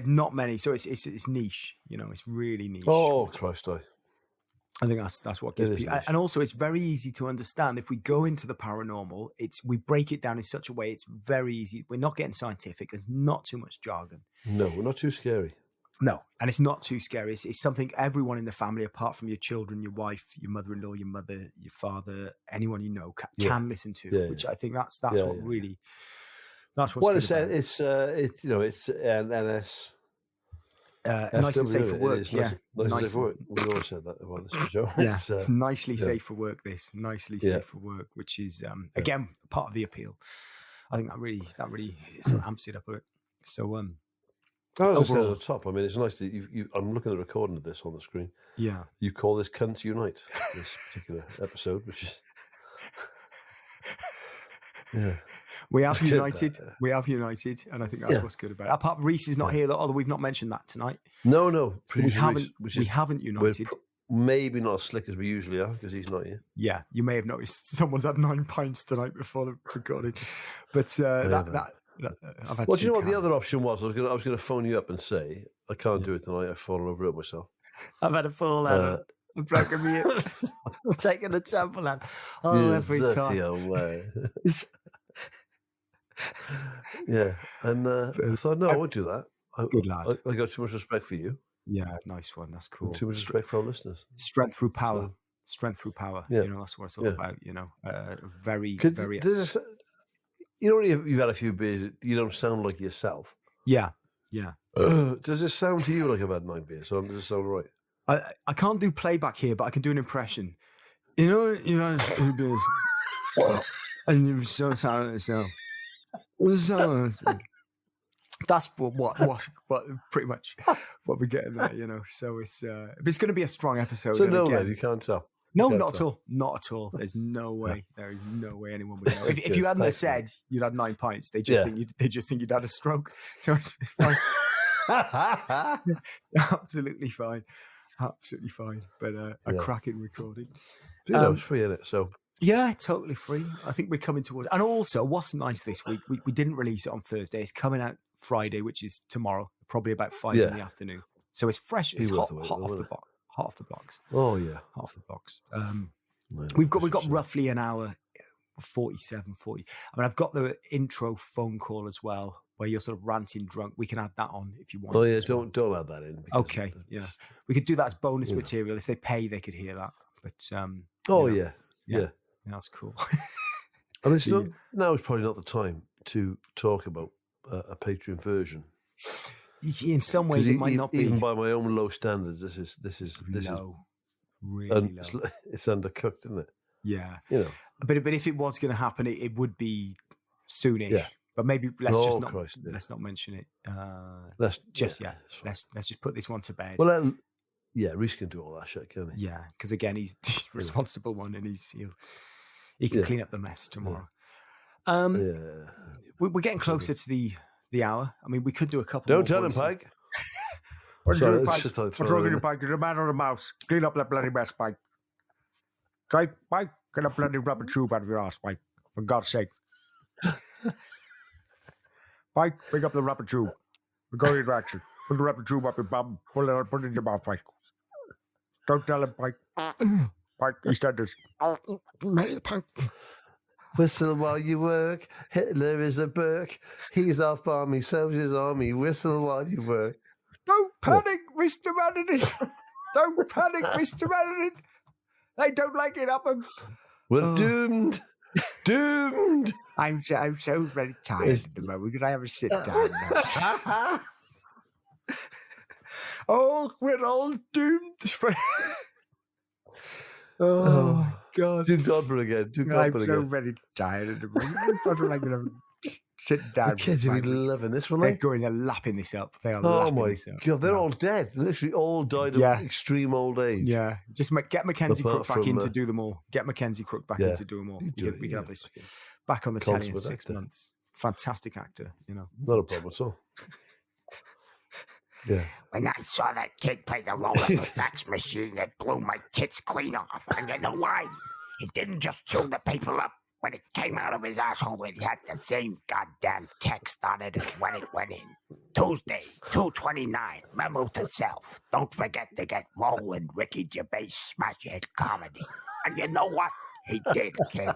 not many, so it's niche. You know, it's really niche. Oh, Christ, I think that's what gives It is people, niche. and also it's very easy to understand. If we go into the paranormal, we break it down in such a way it's very easy. We're not getting scientific. There's not too much jargon. No, we're not too scary. No, and it's not too scary. It's something everyone in the family, apart from your children, your wife, your mother-in-law, your mother, your father, anyone you know, can listen to. Yeah, which I think that's Yeah, what yeah. really. That's what's Well, good it's about it. it's an NS. Nice and safe for It work. is Yeah, nice and safe nice for work. We always said that about this show. Yeah, it's nicely yeah. safe for work. Nicely Yeah. safe for work, which is again part of the appeal. I think that really sort of amps it up a bit. So as I said at overall, the top, I mean, it's nice that I'm looking at the recording of this on the screen. yeah, You call this "Cunts Unite" this particular episode, which is we have Let's do united. that. We have united, and I think that's what's good about it. Apart Rhys is not here, although we've not mentioned that tonight. No, We producer haven't. Rhys, We haven't united. Maybe not as slick as we usually are because he's not here. Yeah, you may have noticed someone's had 9 pints tonight before the recording, but I've had. Well, do you know two what the other cans. option was? I was gonna phone you up and say I can't do it tonight. I've fallen over it myself. I've had a full out. I've broken me. I've taken a temple out. Oh, every time. Way. Yeah, and I thought, no, I won't do that. Good lad. I got too much respect for you. Yeah, nice one. That's cool. Too much respect for our listeners. Strength through power. So- Strength through power. Yeah. You know, that's what it's all about. You know, very. You know, when you've had a few beers, you don't sound like yourself. Yeah. Does it sound to you like I've had 9 beers? So does it sound right? I can't do playback here, but I can do an impression. You know, you had 2 beers, and you were so sorry yourself. That's what pretty much what we're getting there, you know. So it's going to be a strong episode. So and no, again, man, you can't tell. no, can't not at tell. all, not at all. There's no way. There is no way anyone would know. If you hadn't have said you'd had 9 pints, they just think you'd had a stroke. So it's fine. Absolutely fine. But a cracking recording. It's free, isn't it? So Yeah, totally free. I think we're coming towards. And also, what's nice this week, we didn't release it on Thursday. It's coming out Friday, which is tomorrow, probably about 5 in the afternoon. So it's fresh. It's hot off the box. Hot off the box. Oh yeah, hot off the box. We've got roughly an hour, 47, 40. I mean, I've got the intro phone call as well, where you're sort of ranting drunk. We can add that on if you want. Oh yeah, don't add that in. Okay, yeah, we could do that as bonus material. If they pay, they could hear that. But yeah, that's cool. And it's not, now is probably not the time to talk about a Patreon version. In some ways, it might not be. Even by my own low standards, this is low, really low. It's undercooked, isn't it? Yeah, you know. But if it was going to happen, it would be soonish. Yeah. But maybe let's not mention it. Let's just put this one to bed. Well, Rhys can do all that shit, can he? Yeah, because again, he's the responsible one, and he can clean up the mess tomorrow. We're getting closer to the hour. I mean, we could do a couple. Don't tell him, Pike. What's wrong with you, Pike? You're the man on the mouse. Clean up that bloody mess, Pike. Pike, get a bloody rubber tube out of your ass, Pike. For God's sake. Pike, pick up the rubber tube. We're going into action. Put the rubber tube up your bum. Put it in your mouth, Pike. Don't tell him, Pike. Pike, EastEnders. Pike. Whistle while you work. Hitler is a Burke. He's our army, soldier's army. Whistle while you work. Don't panic, Mr. Manning. Don't panic, Mr. Manning. They don't like it up. We're doomed. Doomed. I'm so very tired at the moment. Could I have a sit down now? Oh, we're all doomed. Oh, my God. Do Godber again. I'm so very tired at the moment. I'm sort of like sitting down. The kids will be loving this one. They're going and lapping this up. They are lapping this up. God, they're all dead. Literally all died of extreme old age. Yeah. Just get Mackenzie Crook back in to do them all. Get Mackenzie Crook back in to do them all. We can have this back on the telly in 6 months. Fantastic actor, you know. Not a problem at all. Yeah. When I saw that kid play the role of the fax machine, it blew my tits clean off. And you know why? It didn't just chew the paper up. When it came out of his asshole, it had the same goddamn text on it as when it went in. Tuesday, 2:29. Memo to self. Don't forget to get rolling, Ricky Gervais smash hit comedy. And you know what? He did, kid.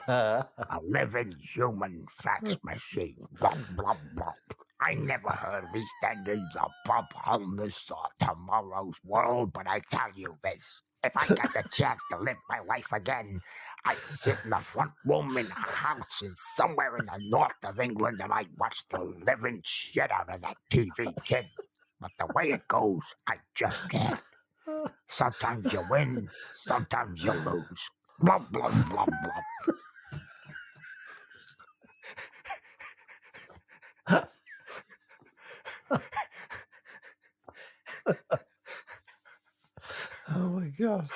A living human fax machine. Blah, blah, blah. I never heard EastEnders or Bob Holness or Tomorrow's World, but I tell you this. If I got the chance to live my life again, I'd sit in the front room in a house somewhere in the north of England and I'd watch the living shit out of that TV, kid. But the way it goes, I just can't. Sometimes you win, sometimes you lose. Blah, blah, blah, blah. Oh my God.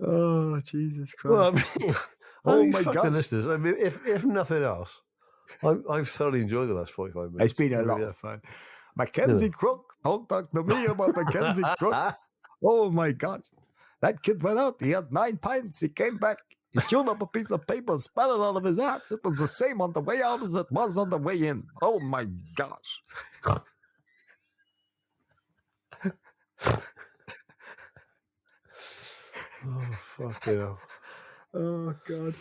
Oh, Jesus Christ. Well, I mean, Oh my my God, gosh. listeners. I mean, if nothing else, I've thoroughly enjoyed the last 45 minutes. It's been a Really lot have. of fun. Mackenzie Crook, don't talk to me about Mackenzie Crook. Oh my God. That kid went out. He had 9 pints. He came back. He chewed up a piece of paper, spat it out of his ass. It was the same on the way out as it was on the way in. Oh my gosh. Oh, fuck you know. Oh God.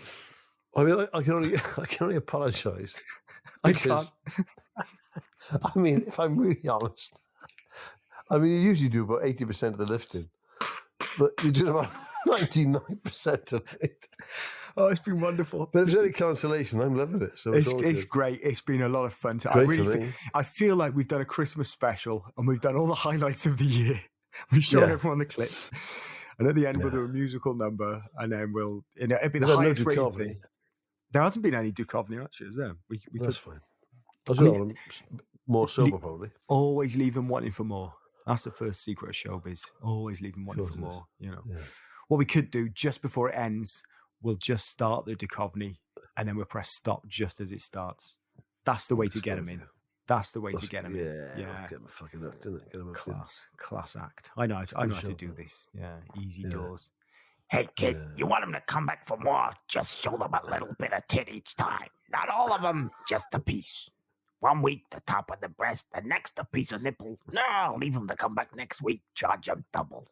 I mean, I can only apologise. I because- can't. I mean, if I'm really honest, I mean, you usually do about 80% of the lifting, but you do about 99% of it. Oh, it's been wonderful. But if there's any consolation, I'm loving it. So It's all it's good. great. It's been a lot of fun. I Great really for feel, me. I feel like we've done a Christmas special and we've done all the highlights of the year. We've shown Yeah. everyone the clips. And at the end, we'll Yeah. do a musical number and then it'll be the We've had no highest rated Duchovny. thing. There hasn't been any Duchovny, actually, is there? We That's could fine. I was I mean- going more sober, probably. always leave them wanting for more. That's the first secret of showbiz. Always leave them wanting course for it is. more, you know. Yeah. What we could do just before it ends, we'll just start the Duchovny and then we'll press stop just as it starts. That's the way to get them in. That's the way to get them in. Yeah. Get them fucking hooked, isn't it? Get them hooked in. Class act. I know how to sure. do this. Yeah, easy Yeah. doors. Hey, kid, Yeah. you want them to come back for more? Just show them a little bit of tit each time. Not all of them, just a piece. 1 week, the top of the breast, the next, a piece of nipple. No, leave them to come back next week. Charge them double.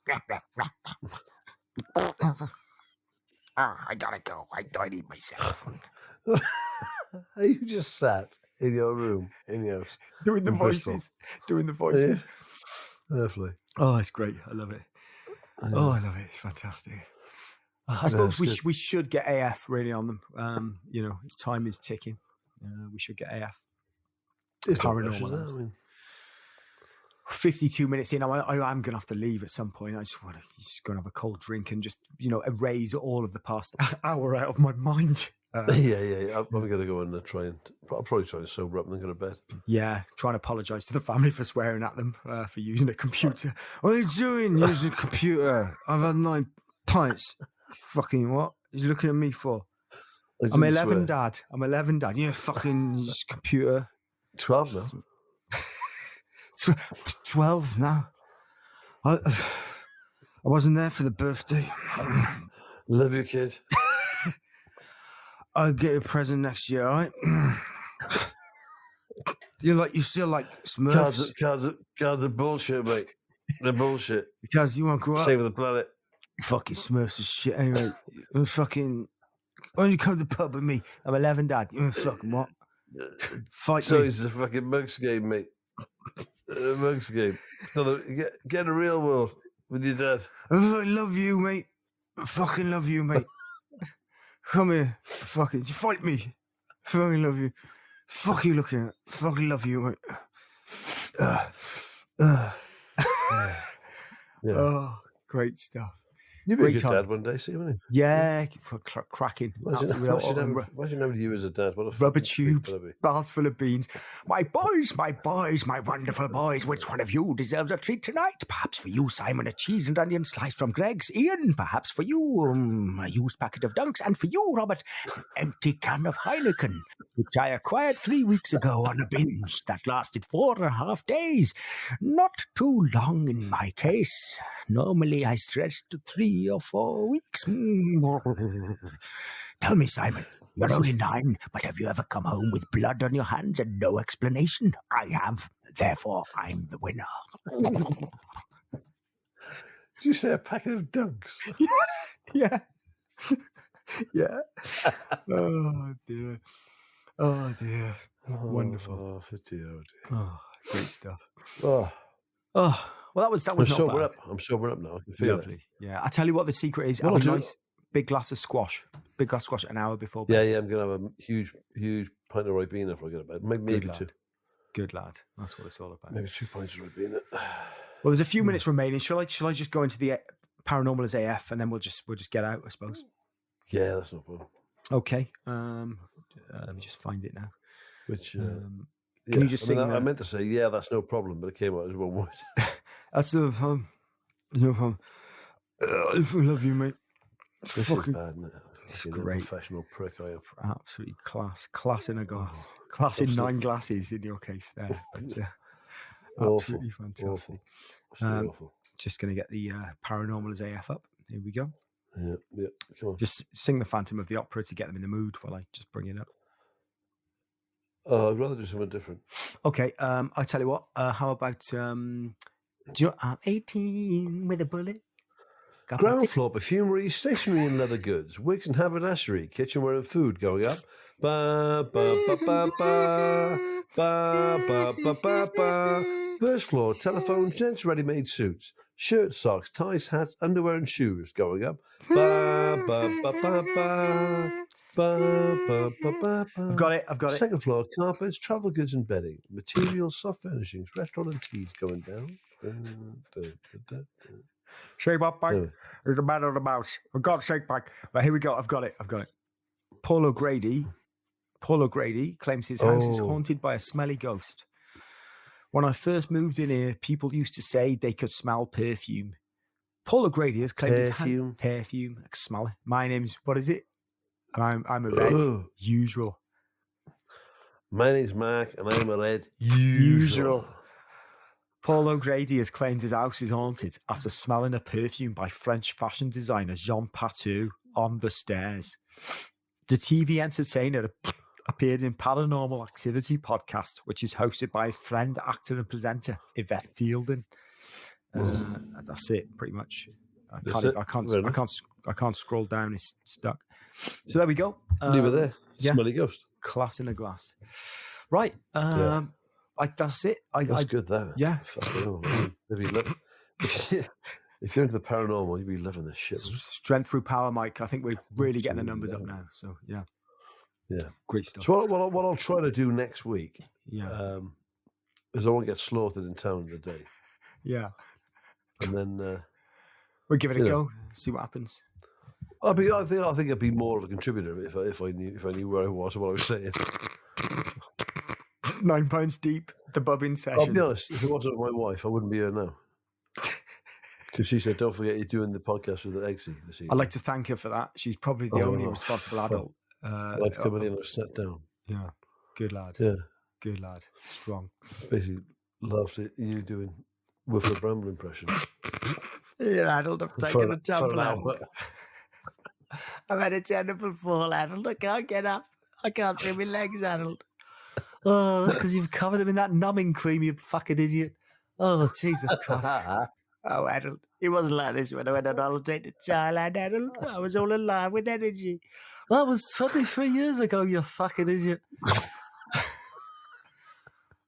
I gotta go. I dirtied myself. You just sat in your room, in your house. Doing the In Bristol. voices. Doing the voices. Lovely. Oh, it's great. I love it. Oh, I love it. It's fantastic. I suppose it's we should get AF really on them. You know, its time is ticking. We should get AF. It's not Paranormal rush, is it? ones. I mean, 52 minutes in, I'm going to have to leave at some point. I just want to just go and have a cold drink and just, erase all of the past hour out of my mind. yeah. I'm going to go and I'll probably try and sober up and then go to bed. Yeah, trying to apologise to the family for swearing at them for using a computer. What are you doing using a computer? I've had 9 pints. Fucking what? He's looking at me for? I I'm didn't 11, swear. Dad. I'm 11, Dad. Yeah, fucking use computer. 12 now. 12 now. I wasn't there for the birthday. Love you, kid. I'll get you a present next year, all right? You still like Smurfs? Cards are bullshit, mate. They're bullshit. Because you won't grow up. Save the planet. Fucking Smurfs is shit anyway. When you come to the pub with me, I'm 11, Dad. You fucking what? Fight So me. it's a fucking mugs game, mate. A mugs game. So get in the real world with your dad. I love you, mate. I fucking love you, mate. Come here. Fucking fight me. Fucking love you. Fuck you looking at. Fucking love you, mate. Yeah. Oh, great stuff. You'd be a great good time. dad one day, see, wouldn't Yeah, for cracking. Imagine Absolutely. having you as a dad. What a Rubber fucking treat tubes, that'd be. baths full of beans. My boys, my wonderful boys, which one of you deserves a treat tonight? Perhaps for you, Simon, a cheese and onion slice from Greg's. Ian, perhaps for you, a used packet of Dunks. And for you, Robert, an empty can of Heineken, which I acquired 3 weeks ago on a binge that lasted 4.5 days. Not too long in my case. Normally I stretch to 3 or 4 weeks. Tell me, Simon, you're only 9, but have you ever come home with blood on your hands and no explanation? I have. Therefore, I'm the winner. Did you say a packet of dunks? Yeah. Yeah. Oh, dear. Oh, dear. Wonderful. Oh, for dear, oh dear. Oh, great stuff. Oh, Oh, well, that was I'm not sober bad. up. I'm sober up now. I can feel Lovely. it. Yeah. I tell you what the secret is. What Have a I'll do- nice big glass of squash. Big glass of squash an hour before Yeah, bed. yeah. I'm going to have a huge pint of Ribena before I get to bed. Maybe lad. 2. Good lad. That's what it's all about. Maybe 2 pints of Ribena. Well, there's a few minutes remaining. Shall I just go into the paranormal as AF and then we'll just get out, I suppose. Yeah, that's no problem. Okay. Let me just find it now. Which Can yeah, you just sing? I meant to say, yeah, that's no problem, but it came out as one word. That's no problem. I love you, mate. This Fucking is bad, isn't it? It's Fucking great. Professional prick I am. Absolutely class in a glass, class in Absolutely. 9 glasses in your case there. But, Awful. absolutely fantastic. Absolutely awful. Just going to get the paranormal as AF up. Here we go. Yeah. Come on. Just sing the Phantom of the Opera to get them in the mood while I just bring it up. I'd rather do something different. Okay, I tell you what. How about I'm 18 with a bullet. Got my Ground tick- floor perfumery, stationery and leather goods, wigs and haberdashery, kitchenware and food going up. Ba ba ba ba ba ba ba ba ba ba. First floor, telephone, gents ready-made suits, shirts, socks, ties, hats, underwear and shoes going up. Ba ba ba ba ba. Ba, ba, ba, ba, ba. I've got it. Second floor, carpets, travel goods and bedding, materials, soft furnishings, restaurant and teas going down. Shake back, Anyway. There's a man on the mouse. For God's sake, back. But here we go. I've got it. Paul O'Grady claims his house is Oh. haunted by a smelly ghost. When I first moved in here, people used to say they could smell perfume. Paul O'Grady has claimed his Perfume. house. Perfume. I can smell it. My name's, what is it? And I'm a red. Ugh. Usual. My name's Mark and I'm a red. Usual. Paul O'Grady has claimed his house is haunted after smelling a perfume by French fashion designer Jean Patou on the stairs. The TV entertainer appeared in Paranormal Activity podcast, which is hosted by his friend, actor and presenter Yvette Fielding. That's it, pretty much. I can't scroll down. It's stuck. So there we go. Leave it there. yeah. Smelly ghost. Class in a glass. Right. That's it. That's good, that. Yeah. Fucking hell, if you're into the paranormal, you'd be living this shit. man. Strength through power, Mike. I think we're really getting the numbers up now. So yeah, Yeah. great stuff. So what I'll try to do next week Yeah, is I won't get slaughtered in town the day. yeah. And then We'll give it a you go. know. See what happens. I think I'd be more of a contributor if I knew where I was and what I was saying. 9 pints deep. The bubbing I'll session. be honest, if it wasn't my wife, I wouldn't be here now. Because she said, "Don't forget you're doing the podcast with Eggsy this evening." I'd like to thank her for that. She's probably the only responsible adult. I've come in and I've sat down. Yeah, good lad. Yeah, Good lad. Strong. basically laughed at you doing Wilfred Bramble impression. You're adult. I've For taken a an tumble out. hour. I've had a terrible fall, adult. I can't get up. I can't feel my legs, adult. Oh, that's because you've covered them in that numbing cream, you fucking idiot. Oh, Jesus Christ. Oh, adult. It wasn't like this when I went on holiday to Thailand, adult. I was all alive with energy. That was 23 years ago, you fucking idiot.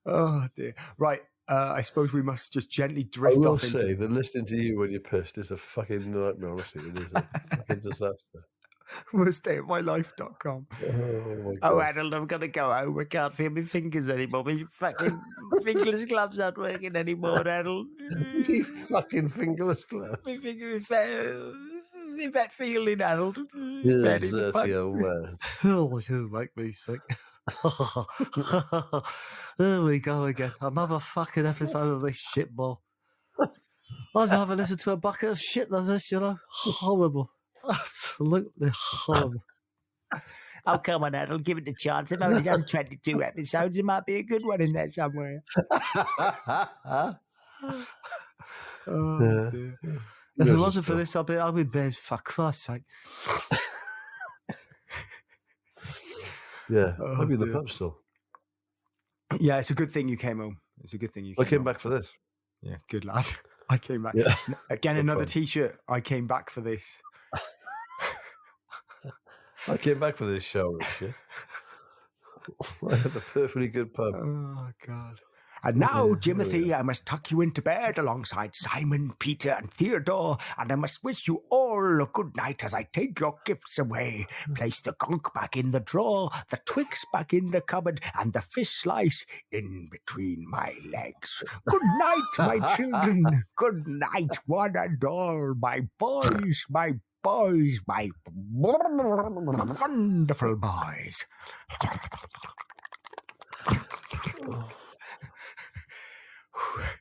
Oh, dear. Right. I suppose we must just gently I drift will off into... say that listening to you when you're pissed is a fucking nightmare, honestly. It is a fucking disaster. worstdayofmylife.com. Oh, my Oh, God. Adult, I'm going to go home. I can't feel my fingers anymore. My fucking fingerless gloves aren't working anymore, Adult. You fucking fingerless glove. My finger, that feeling, Adult. Yes, that's your word. Oh, you make me sick. There we go again. Another fucking episode of this shit ball. I'd rather listen to a bucket of shit than this, you know. Horrible. Absolutely horrible. Oh, come on, Adult. Give it a chance. I've only done 22 episodes. There might be a good one in there somewhere. Oh, dear. If it wasn't for this, I'll be Bez, for Christ's sake. Yeah, Oh, might be in the dear. pub still. Yeah, it's a good thing you came home. It's a good thing you I came came home. back for this. Yeah, good lad. I came back. Yeah. Again, No another problem. T-shirt. I came back for this. I came back for this shower of shit. I have a perfectly good pub. Oh, God. And now, Timothy, I must tuck you into bed alongside Simon, Peter, and Theodore, and I must wish you all a good night as I take your gifts away. Place the gunk back in the drawer, the Twix back in the cupboard, and the fish slice in between my legs. Good night, my children. Good night, one and all, my boys, my wonderful boys.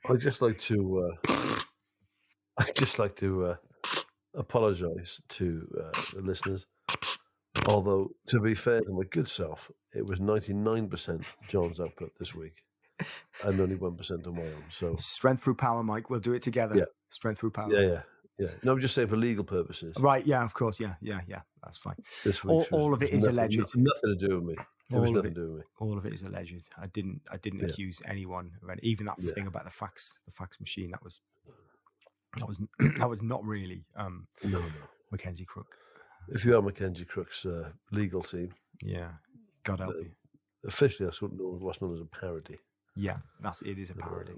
I'd just like to apologise to the listeners. Although, to be fair to my good self, it was 99% John's output this week, and only 1% on my own. So Strength through power, Mike. We'll do it together. Yeah. Strength through power. yeah. No, I'm just saying for legal purposes. Right, yeah, of course, yeah. That's fine. This week, All of it is alleged. Nothing to do with me. It was All of nothing to do with me. All of it is alleged. I didn't accuse anyone of any, even that thing about the fax machine. That was that was not really No. Mackenzie Crook. If you are Mackenzie Crook's legal team, Yeah, God help you. officially that's what's known as a parody. Yeah, it is a parody.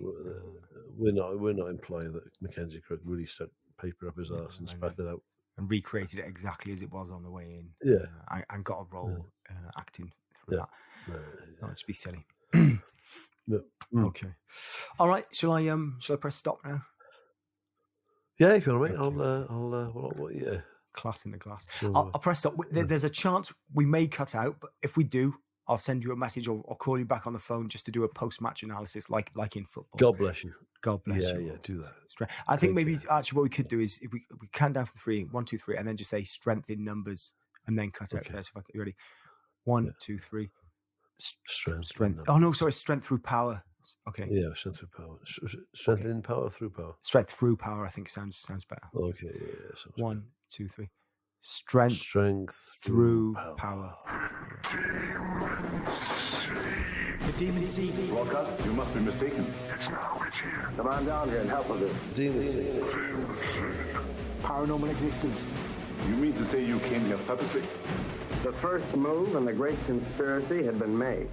We're not implying that Mackenzie Crook really stuck paper up his arse and spat it out. And recreated it exactly as it was on the way in. Yeah. And got a role acting through that. Not just be silly. No. Okay. All right. Shall I press stop now? Yeah, if you want to, mate. Okay. Yeah. Class in the glass. So, I'll press stop. There's a chance we may cut out, but if we do, I'll send you a message or call you back on the phone just to do a post-match analysis, like in football. God bless you. God bless you. Yeah, do that. I think maybe actually what we could do is if we count down from 3, 1, 2, 3, and then just say strength in numbers, and then cut out there. So if you ready, 1, 2, 3. Strength. Oh no, sorry. Strength through power. Okay. Yeah, strength through power. Strength in power or through power? Strength through power. I think sounds better. Okay. Yeah. 1, 2, 3. Strength through power. The demon sees. Broadcast, you must be mistaken. Come on down here and help with this. Demons. Paranormal existence. You mean to say you came here purposely? The first move in the great conspiracy had been made.